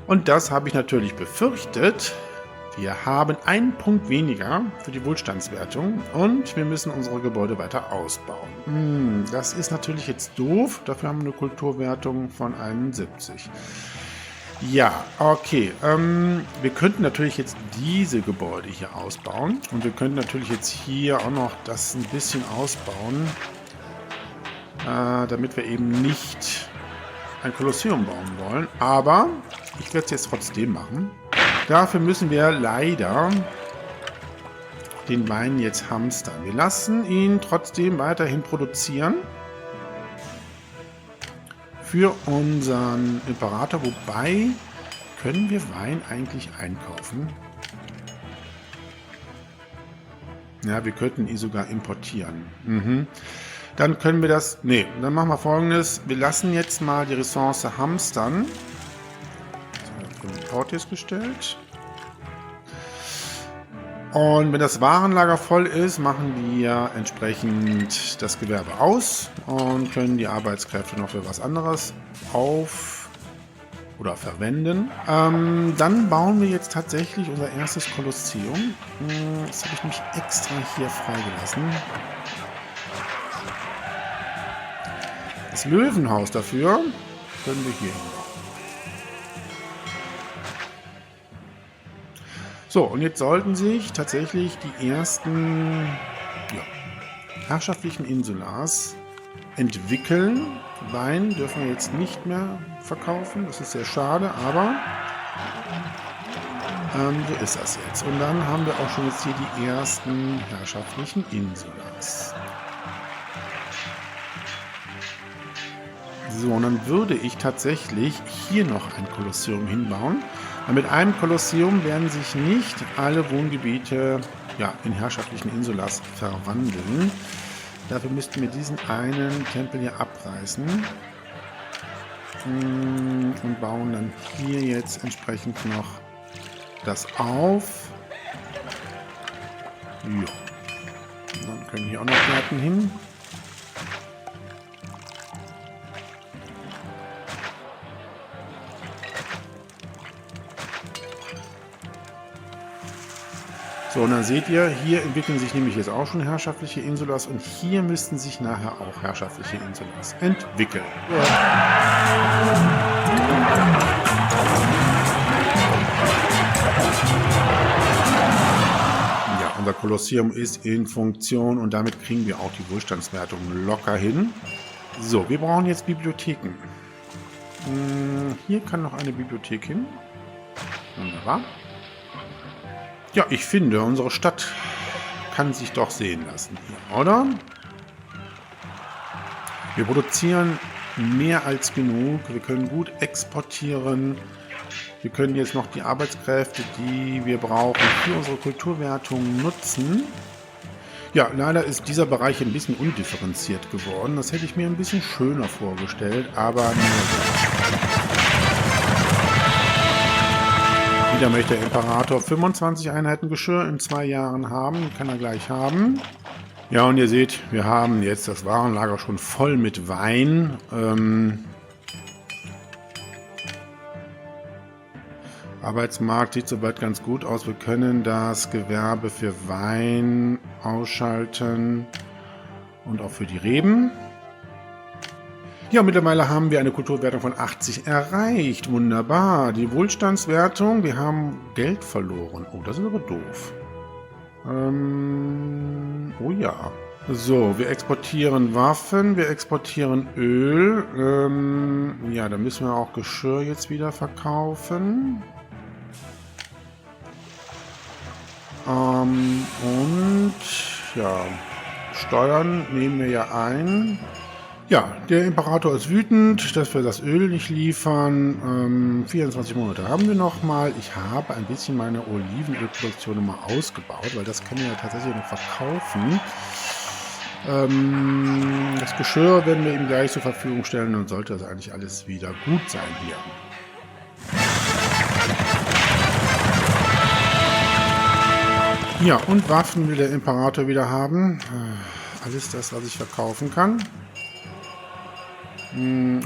Und das habe ich natürlich befürchtet. Wir haben einen Punkt weniger für die Wohlstandswertung und wir müssen unsere Gebäude weiter ausbauen. Das ist natürlich jetzt doof. Dafür haben wir eine Kulturwertung von 71. Ja, okay. Wir könnten natürlich jetzt diese Gebäude hier ausbauen. Und wir könnten natürlich jetzt hier auch noch das ein bisschen ausbauen, damit wir eben nicht ein Kolosseum bauen wollen. Aber ich werde es jetzt trotzdem machen. Dafür müssen wir leider den Wein jetzt hamstern. Wir lassen ihn trotzdem weiterhin produzieren für unseren Imperator. Wobei, können wir Wein eigentlich einkaufen? Ja, wir könnten ihn sogar importieren. Dann können wir das... Ne, dann machen wir Folgendes. Wir lassen jetzt mal die Ressource hamstern. Import ist gestellt. Und wenn das Warenlager voll ist, machen wir entsprechend das Gewerbe aus und können die Arbeitskräfte noch für was anderes verwenden. Dann bauen wir jetzt tatsächlich unser erstes Kolosseum. Das habe ich nämlich extra hier freigelassen. Das Löwenhaus dafür können wir hier hinbauen. So, und jetzt sollten sich tatsächlich die ersten herrschaftlichen Insulars entwickeln. Wein dürfen wir jetzt nicht mehr verkaufen. Das ist sehr schade, aber so ist das jetzt. Und dann haben wir auch schon jetzt hier die ersten herrschaftlichen Insulars. So, und dann würde ich tatsächlich hier noch ein Kolosseum hinbauen. Und mit einem Kolosseum werden sich nicht alle Wohngebiete in herrschaftlichen Insulas verwandeln. Dafür müssten wir diesen einen Tempel hier abreißen. Und bauen dann hier jetzt entsprechend noch das auf. Ja. Dann können hier auch noch Gärten hin. So, und dann seht ihr, hier entwickeln sich nämlich jetzt auch schon herrschaftliche Insulas und hier müssten sich nachher auch herrschaftliche Insulas entwickeln. Ja, unser Kolosseum ist in Funktion und damit kriegen wir auch die Wohlstandswertung locker hin. So, wir brauchen jetzt Bibliotheken. Hier kann noch eine Bibliothek hin. Wunderbar. Ja, ich finde, unsere Stadt kann sich doch sehen lassen hier, oder? Wir produzieren mehr als genug. Wir können gut exportieren. Wir können jetzt noch die Arbeitskräfte, die wir brauchen, für unsere Kulturwertung nutzen. Ja, leider ist dieser Bereich ein bisschen undifferenziert geworden. Das hätte ich mir ein bisschen schöner vorgestellt, aber wieder möchte der Imperator 25 Einheiten Geschirr in 2 Jahren haben. Kann er gleich haben. Ja, und ihr seht, wir haben jetzt das Warenlager schon voll mit Wein. Arbeitsmarkt sieht soweit ganz gut aus. Wir können das Gewerbe für Wein ausschalten und auch für die Reben. Ja, mittlerweile haben wir eine Kulturwertung von 80 erreicht. Wunderbar. Die Wohlstandswertung, wir haben Geld verloren. Oh, das ist aber doof. Oh ja. So, wir exportieren Waffen, wir exportieren Öl. Ja, da müssen wir auch Geschirr jetzt wieder verkaufen. Und ja, Steuern nehmen wir ja ein. Ja, der Imperator ist wütend, dass wir das Öl nicht liefern. 24 Monate haben wir noch mal. Ich habe ein bisschen meine Olivenölproduktion nochmal ausgebaut, weil das können wir ja tatsächlich noch verkaufen. Das Geschirr werden wir ihm gleich zur Verfügung stellen, dann sollte das eigentlich alles wieder gut sein hier. Ja, und Waffen will der Imperator wieder haben. Alles das, was ich verkaufen kann.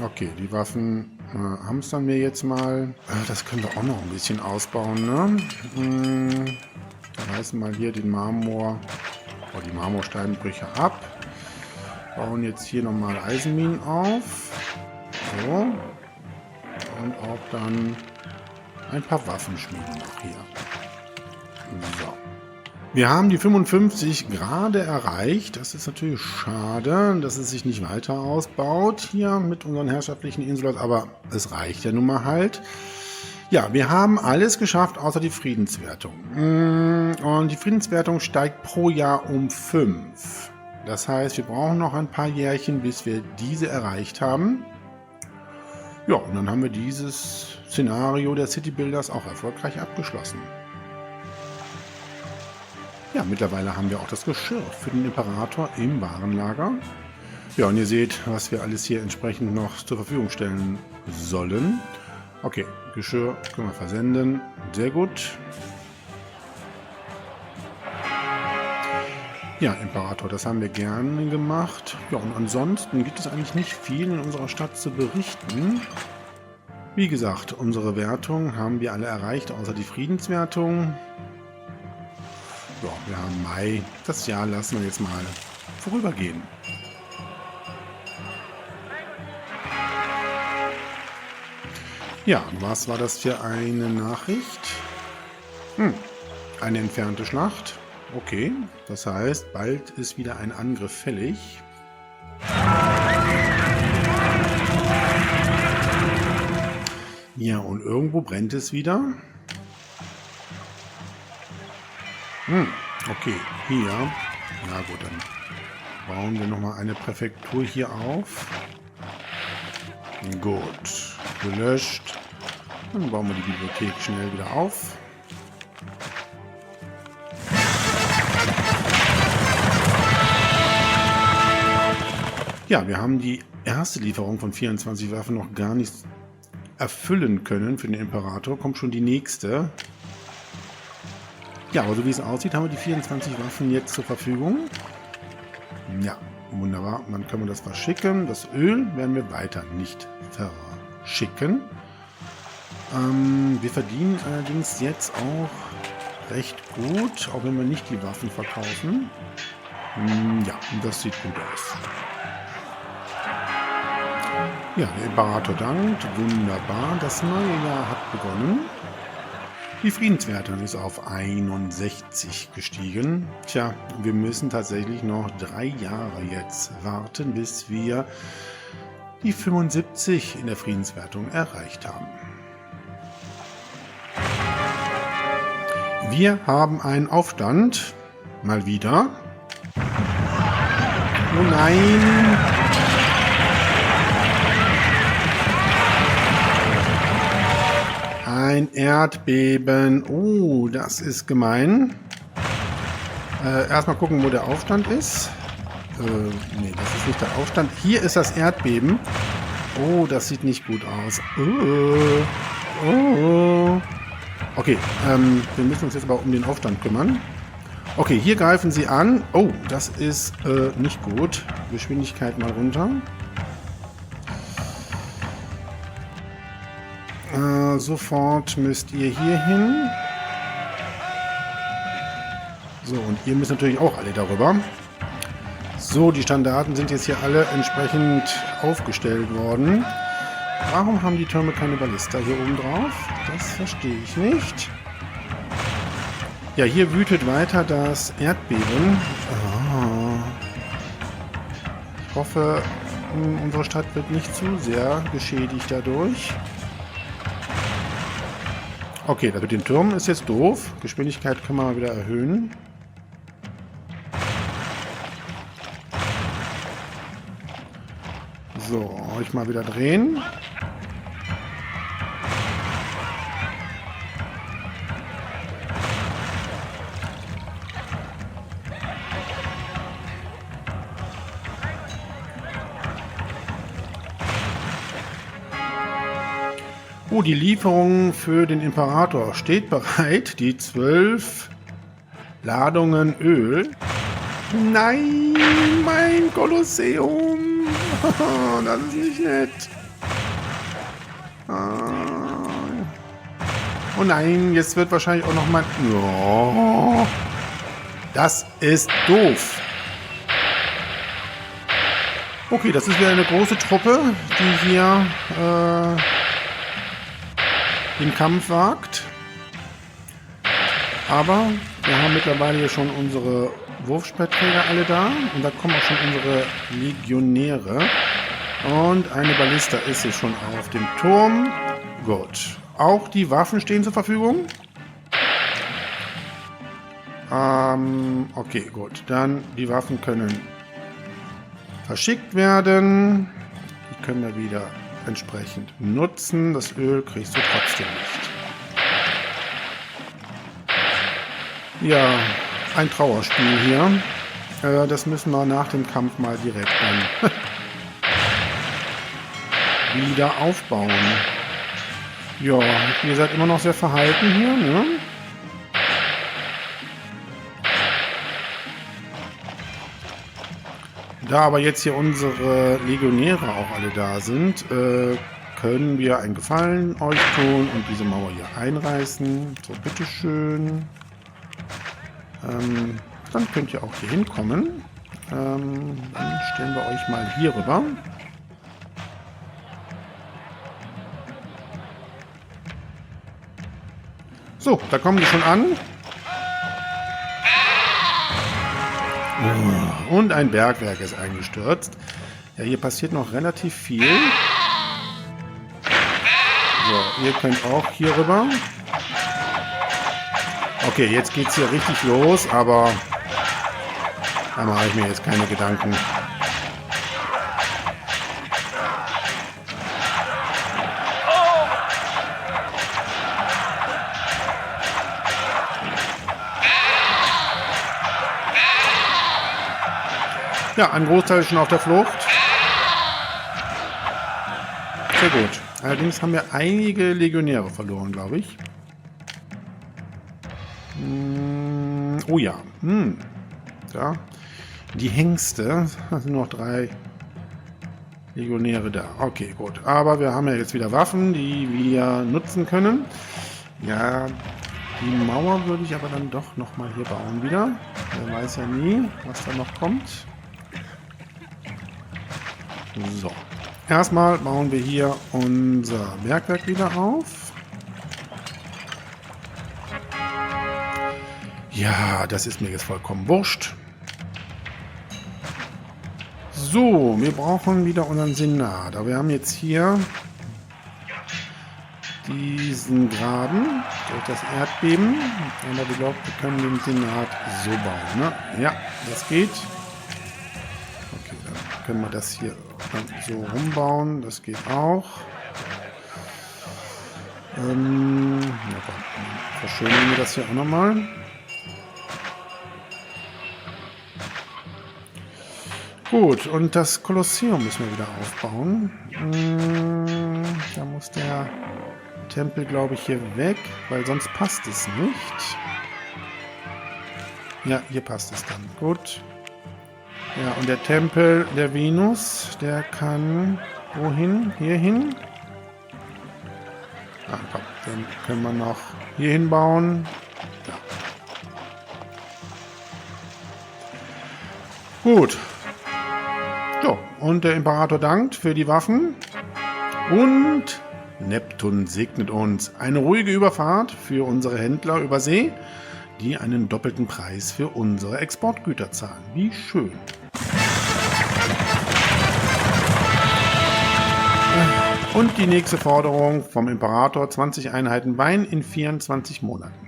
Okay, die Waffen hamstern wir jetzt mal. Das können wir auch noch ein bisschen ausbauen, ne? Reißen mal hier den Marmor, die Marmorsteinbrüche ab. Bauen jetzt hier nochmal Eisenminen auf. So. Und auch dann ein paar Waffenschmieden noch hier. So. Wir haben die 55 gerade erreicht. Das ist natürlich schade, dass es sich nicht weiter ausbaut hier mit unseren herrschaftlichen Insulas, aber es reicht ja nun mal halt. Ja, wir haben alles geschafft, außer die Friedenswertung. Und die Friedenswertung steigt pro Jahr um 5. Das heißt, wir brauchen noch ein paar Jährchen, bis wir diese erreicht haben. Ja, und dann haben wir dieses Szenario der City Builders auch erfolgreich abgeschlossen. Ja, mittlerweile haben wir auch das Geschirr für den Imperator im Warenlager. Ja, und ihr seht, was wir alles hier entsprechend noch zur Verfügung stellen sollen. Okay, Geschirr können wir versenden. Sehr gut. Ja, Imperator, das haben wir gerne gemacht. Ja, und ansonsten gibt es eigentlich nicht viel in unserer Stadt zu berichten. Wie gesagt, unsere Wertung haben wir alle erreicht, außer die Friedenswertung. Ja, wir haben Mai. Das Jahr lassen wir jetzt mal vorübergehen. Ja, was war das für eine Nachricht? Eine entfernte Schlacht. Okay, das heißt, bald ist wieder ein Angriff fällig. Ja, und irgendwo brennt es wieder. Okay, hier. Na gut, dann bauen wir nochmal eine Präfektur hier auf. Gut, gelöscht. Dann bauen wir die Bibliothek schnell wieder auf. Ja, wir haben die erste Lieferung von 24 Waffen noch gar nicht erfüllen können für den Imperator. Kommt schon die nächste. Ja, aber so wie es aussieht, haben wir die 24 Waffen jetzt zur Verfügung. Ja, wunderbar. Und dann können wir das verschicken. Das Öl werden wir weiter nicht verschicken. Wir verdienen allerdings jetzt auch recht gut, auch wenn wir nicht die Waffen verkaufen. Ja, das sieht gut aus. Ja, der Imperator dankt. Wunderbar. Das neue Jahr hat begonnen. Die Friedenswertung ist auf 61 gestiegen. Tja, wir müssen tatsächlich noch 3 Jahre jetzt warten, bis wir die 75 in der Friedenswertung erreicht haben. Wir haben einen Aufstand. Mal wieder. Oh nein! Ein Erdbeben. Oh, das ist gemein. Erstmal gucken, wo der Aufstand ist. Nee, das ist nicht der Aufstand. Hier ist das Erdbeben. Oh, das sieht nicht gut aus. Okay, wir müssen uns jetzt aber um den Aufstand kümmern. Okay, hier greifen sie an. Oh, das ist nicht gut. Geschwindigkeit mal runter. Sofort müsst ihr hier hin. So, und ihr müsst natürlich auch alle darüber. So, die Standarten sind jetzt hier alle entsprechend aufgestellt worden. Warum haben die Türme keine Ballista hier oben drauf? Das verstehe ich nicht. Ja, hier wütet weiter das Erdbeben. Ich hoffe, unsere Stadt wird nicht zu sehr geschädigt dadurch. Okay, das mit den Türmen ist jetzt doof. Geschwindigkeit können wir mal wieder erhöhen. So, euch mal wieder drehen. Oh, die Lieferung für den Imperator steht bereit. Die 12 Ladungen Öl. Nein, mein Kolosseum. Das ist nicht nett. Oh nein, jetzt wird wahrscheinlich auch noch mal... Oh, das ist doof. Okay, das ist wieder eine große Truppe, die hier den Kampf wagt. Aber wir haben mittlerweile hier schon unsere Wurfspeerträger alle da. Und da kommen auch schon unsere Legionäre. Und eine Ballista ist jetzt schon auf dem Turm. Gut. Auch die Waffen stehen zur Verfügung. Okay, gut. Dann die Waffen können verschickt werden. Die können wir wieder entsprechend nutzen. Das Öl kriegst du trotzdem nicht. Ja, ein Trauerspiel hier. Das müssen wir nach dem Kampf mal direkt dann wieder aufbauen. Ja, ihr seid immer noch sehr verhalten hier, ne? Da aber jetzt hier unsere Legionäre auch alle da sind, können wir einen Gefallen euch tun und diese Mauer hier einreißen. So, bitteschön. Dann könnt ihr auch hier hinkommen. Dann stellen wir euch mal hier rüber. So, da kommen die schon an. Und ein Bergwerk ist eingestürzt. Ja, hier passiert noch relativ viel. So, ihr könnt auch hier rüber. Okay, jetzt geht's hier richtig los, aber da mache ich mir jetzt keine Gedanken. Ja, ein Großteil ist schon auf der Flucht. Sehr gut. Allerdings haben wir einige Legionäre verloren, glaube ich. Oh ja. Da. Die Hengste. Da sind noch 3 Legionäre da. Okay, gut. Aber wir haben ja jetzt wieder Waffen, die wir nutzen können. Ja, die Mauer würde ich aber dann doch nochmal hier bauen wieder. Wer weiß ja nie, was da noch kommt. So. Erstmal bauen wir hier unser Bergwerk wieder auf. Ja, das ist mir jetzt vollkommen wurscht. So, wir brauchen wieder unseren Senat. Aber wir haben jetzt hier diesen Graben durch das Erdbeben. Aber ich glaube, wir können den Senat so bauen. Ne? Ja, das geht. Okay, dann können wir das hier so rumbauen. Das geht auch. Ja, komm, verschönern wir das hier auch nochmal. Gut, und das Kolosseum müssen wir wieder aufbauen. Da muss der Tempel, glaube ich, hier weg, weil sonst passt es nicht. Ja, hier passt es dann. Gut. Ja, und der Tempel der Venus, der kann wohin? Hier hin? Ah, komm, den können wir noch hier hinbauen. Ja. Gut. So, und der Imperator dankt für die Waffen. Und Neptun segnet uns. Eine ruhige Überfahrt für unsere Händler über See, die einen doppelten Preis für unsere Exportgüter zahlen. Wie schön. Und die nächste Forderung vom Imperator: 20 Einheiten Wein in 24 Monaten.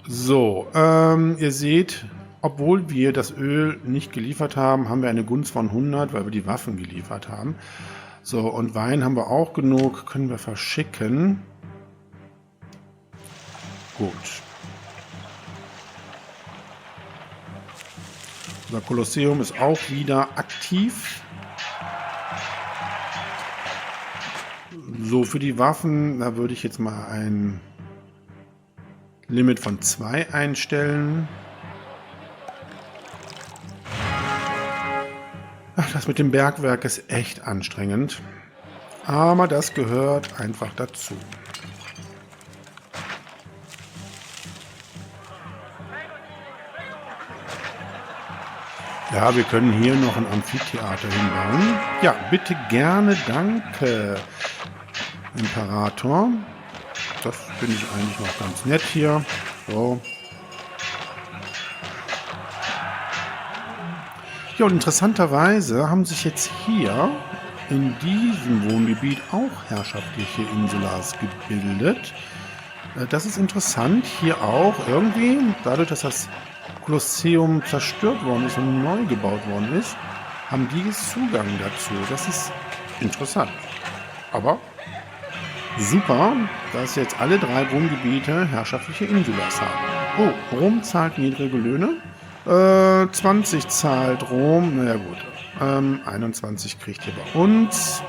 So, ihr seht, obwohl wir das Öl nicht geliefert haben, haben wir eine Gunst von 100, weil wir die Waffen geliefert haben. So, und Wein haben wir auch genug, können wir verschicken. Gut. Unser Kolosseum ist auch wieder aktiv. So, für die Waffen, da würde ich jetzt mal ein Limit von 2 einstellen. Ach, das mit dem Bergwerk ist echt anstrengend. Aber das gehört einfach dazu. Ja, wir können hier noch ein Amphitheater hinbauen. Ja, bitte gerne, danke, Imperator. Das finde ich eigentlich noch ganz nett hier. So. Ja, und interessanterweise haben sich jetzt hier in diesem Wohngebiet auch herrschaftliche Insulars gebildet. Das ist interessant. Hier auch irgendwie, dadurch, dass das Kolosseum zerstört worden ist und neu gebaut worden ist, haben die jetzt Zugang dazu. Das ist interessant. Aber super, dass jetzt alle 3 Wohngebiete herrschaftliche Insulars haben. Oh, Rom zahlt niedrige Löhne. 20 zahlt Rom, naja gut, 21 kriegt ihr bei uns.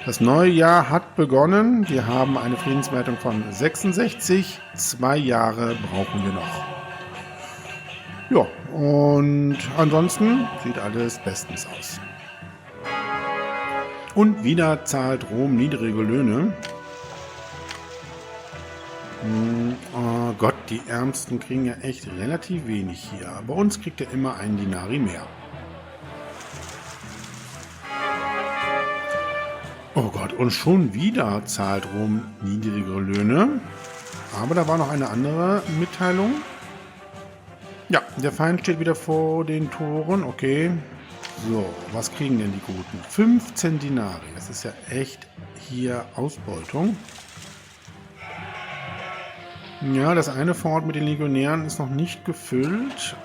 Das neue Jahr hat begonnen, wir haben eine Friedenswertung von 66, 2 Jahre brauchen wir noch. Ja, und ansonsten sieht alles bestens aus. Und wieder zahlt Rom niedrige Löhne. Oh Gott, die Ärmsten kriegen ja echt relativ wenig hier. Bei uns kriegt er immer einen Dinari mehr. Oh Gott, und schon wieder zahlt Rom niedrigere Löhne. Aber da war noch eine andere Mitteilung. Ja, der Feind steht wieder vor den Toren. Okay. So, was kriegen denn die Guten? 15 Dinari. Das ist ja echt hier Ausbeutung. Ja, das eine Fort mit den Legionären ist noch nicht gefüllt.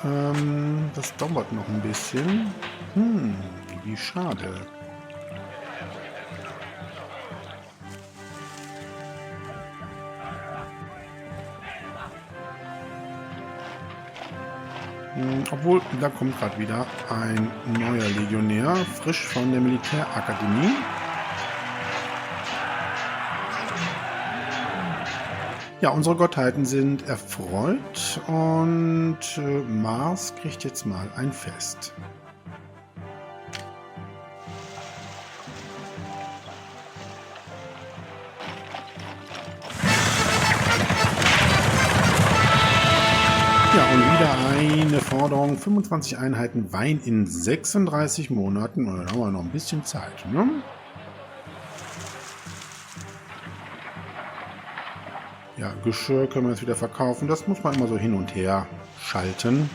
Das dauert noch ein bisschen. Wie schade. Obwohl, da kommt gerade wieder ein neuer Legionär, frisch von der Militärakademie. Ja, unsere Gottheiten sind erfreut und Mars kriegt jetzt mal ein Fest. Ja, und wieder eine Forderung, 25 Einheiten Wein in 36 Monaten. Und dann haben wir noch ein bisschen Zeit, ne? Ja, Geschirr können wir jetzt wieder verkaufen. Das muss man immer so hin und her schalten.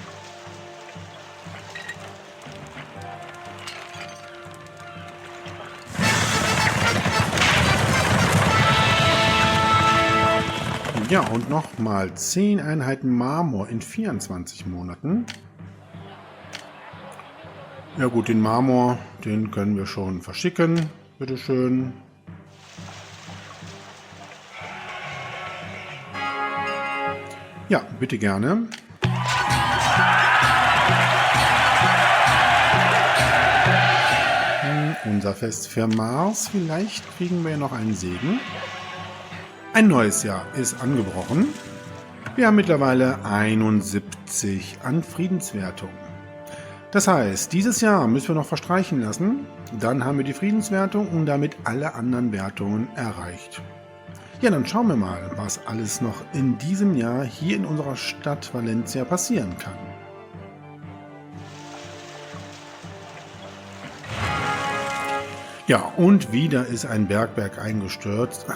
Ja, und nochmal 10 Einheiten Marmor in 24 Monaten. Ja gut, den Marmor, den können wir schon verschicken. Bitteschön. Ja, bitte gerne. Unser Fest für Mars. Vielleicht kriegen wir noch einen Segen. Ein neues Jahr ist angebrochen. Wir haben mittlerweile 71 an Friedenswertung. Das heißt, dieses Jahr müssen wir noch verstreichen lassen. Dann haben wir die Friedenswertung und damit alle anderen Wertungen erreicht. Ja, dann schauen wir mal, was alles noch in diesem Jahr hier in unserer Stadt Valencia passieren kann. Ja, und wieder ist ein Bergwerk eingestürzt.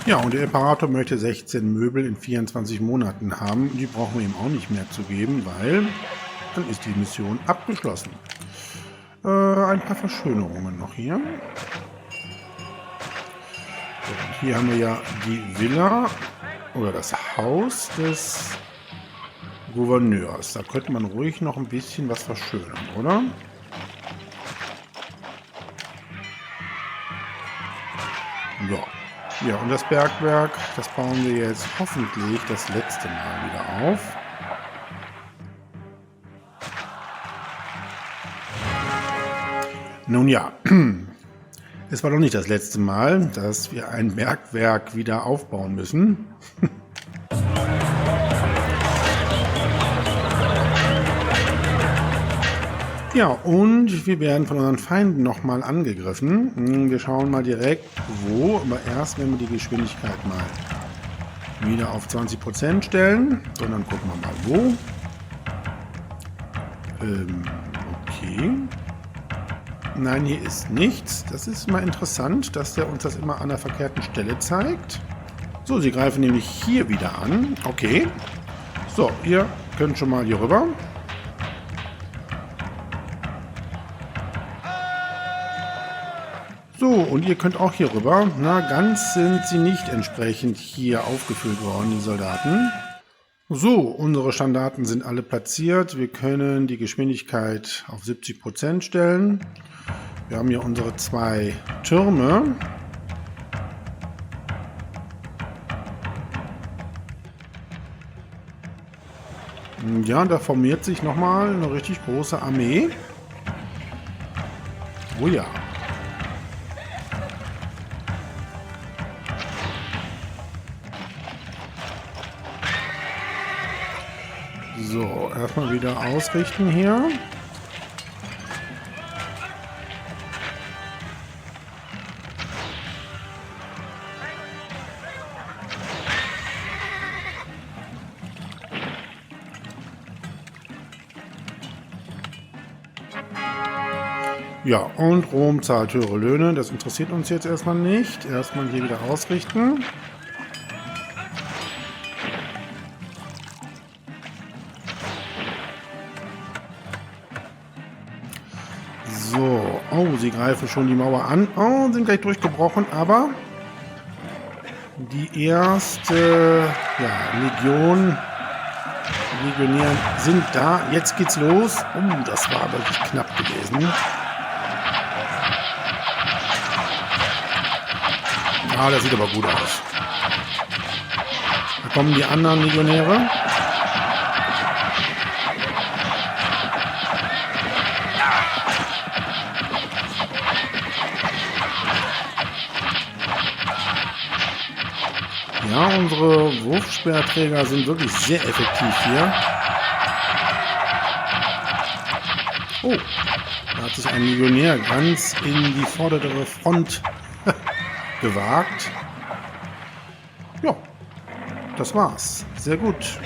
Ja, und der Imperator möchte 16 Möbel in 24 Monaten haben. Die brauchen wir ihm auch nicht mehr zu geben, weil dann ist die Mission abgeschlossen. Ein paar Verschönerungen noch hier. So, und hier haben wir ja die Villa oder das Haus des Gouverneurs. Da könnte man ruhig noch ein bisschen was verschönern, oder? Ja. Ja, und das Bergwerk, das bauen wir jetzt hoffentlich das letzte Mal wieder auf. Nun ja, es war doch nicht das letzte Mal, dass wir ein Bergwerk wieder aufbauen müssen. Ja, und wir werden von unseren Feinden nochmal angegriffen. Wir schauen mal direkt, wo, aber erst, wenn wir die Geschwindigkeit mal wieder auf 20% stellen. Und dann gucken wir mal, wo. Okay. Nein, hier ist nichts. Das ist mal interessant, dass der uns das immer an der verkehrten Stelle zeigt. So, sie greifen nämlich hier wieder an. Okay. So, ihr könnt schon mal hier rüber. So, und ihr könnt auch hier rüber. Na, ganz sind sie nicht entsprechend hier aufgefüllt worden, die Soldaten. So, unsere Standarten sind alle platziert. Wir können die Geschwindigkeit auf 70% stellen. Wir haben hier unsere 2 Türme. Ja, da formiert sich nochmal eine richtig große Armee. Oh ja. So, erstmal wieder ausrichten hier. Ja, und Rom zahlt höhere Löhne. Das interessiert uns jetzt erstmal nicht. Erstmal hier wieder ausrichten. So, oh, sie greifen schon die Mauer an. Oh, sind gleich durchgebrochen, aber die erste Legionäre sind da. Jetzt geht's los. Oh, das war wirklich knapp gewesen. Ah, das sieht aber gut aus. Da kommen die anderen Legionäre. Ja, unsere Wurfspeerträger sind wirklich sehr effektiv hier. Oh, da hat sich ein Legionär ganz in die vordere Front gewagt. Ja, das war's. Sehr gut.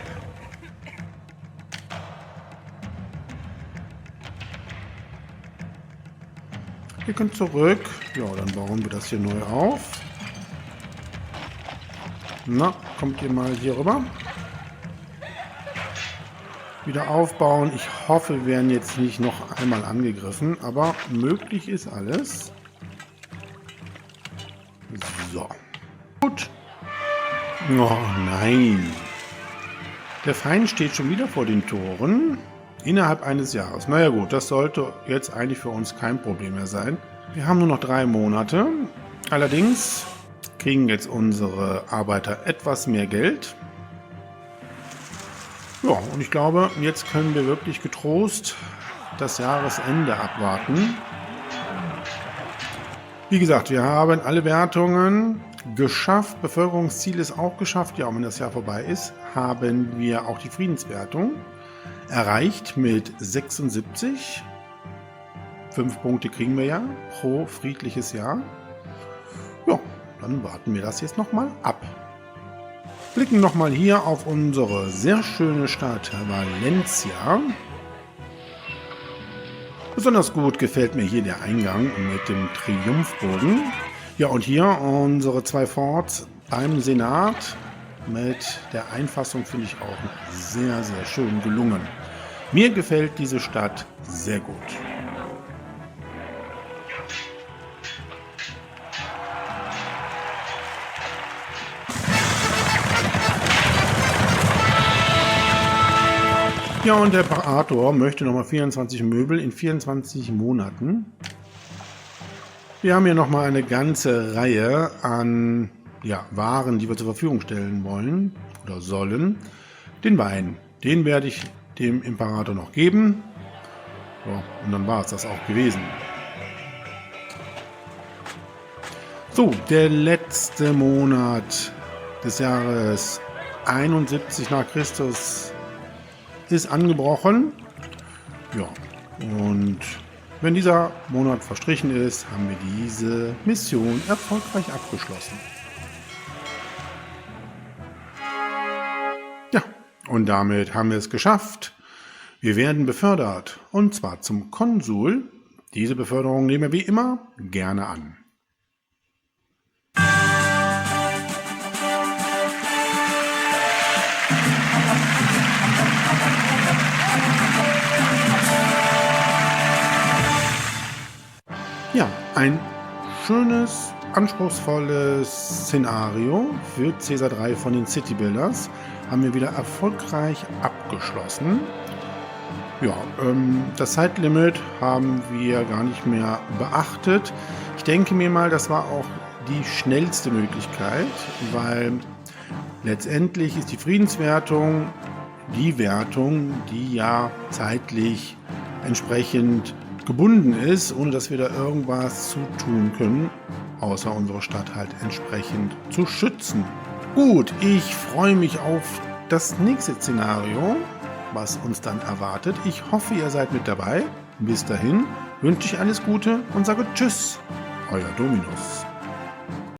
Ihr könnt zurück. Ja, dann bauen wir das hier neu auf. Na, kommt ihr mal hier rüber. Wieder aufbauen. Ich hoffe, wir werden jetzt nicht noch einmal angegriffen, aber möglich ist alles. So. Gut. Oh nein. Der Feind steht schon wieder vor den Toren. Innerhalb eines Jahres. Naja gut, das sollte jetzt eigentlich für uns kein Problem mehr sein. Wir haben nur noch 3 Monate. Allerdings kriegen jetzt unsere Arbeiter etwas mehr Geld. Ja, und ich glaube, jetzt können wir wirklich getrost das Jahresende abwarten. Wie gesagt, wir haben alle Wertungen geschafft. Bevölkerungsziel ist auch geschafft. Ja, und wenn das Jahr vorbei ist, haben wir auch die Friedenswertung erreicht mit 76. 5 Punkte kriegen wir ja pro friedliches Jahr. Ja, dann warten wir das jetzt nochmal ab. Blicken nochmal hier auf unsere sehr schöne Stadt Valencia. Besonders gut gefällt mir hier der Eingang mit dem Triumphbogen. Ja, und hier unsere 2 Forts beim Senat mit der Einfassung finde ich auch sehr, sehr schön gelungen. Mir gefällt diese Stadt sehr gut. Ja, und der Imperator möchte nochmal 24 Möbel in 24 Monaten. Wir haben hier nochmal eine ganze Reihe an Waren, die wir zur Verfügung stellen wollen oder sollen. Den Wein, den werde ich dem Imperator noch geben. So, und dann war es das auch gewesen. So, der letzte Monat des Jahres 71 nach Christus ist angebrochen. Ja, und wenn dieser Monat verstrichen ist, haben wir diese Mission erfolgreich abgeschlossen. Ja, und damit haben wir es geschafft. Wir werden befördert, und zwar zum Konsul. Diese Beförderung nehmen wir wie immer gerne an. Ja, ein schönes, anspruchsvolles Szenario für Caesar 3 von den City Builders haben wir wieder erfolgreich abgeschlossen. Ja, das Zeitlimit haben wir gar nicht mehr beachtet. Ich denke mir mal, das war auch die schnellste Möglichkeit, weil letztendlich ist die Friedenswertung die Wertung, die ja zeitlich entsprechend gebunden ist, ohne dass wir da irgendwas zu tun können, außer unsere Stadt halt entsprechend zu schützen. Gut, ich freue mich auf das nächste Szenario, was uns dann erwartet. Ich hoffe, ihr seid mit dabei. Bis dahin wünsche ich alles Gute und sage Tschüss, euer Dominus.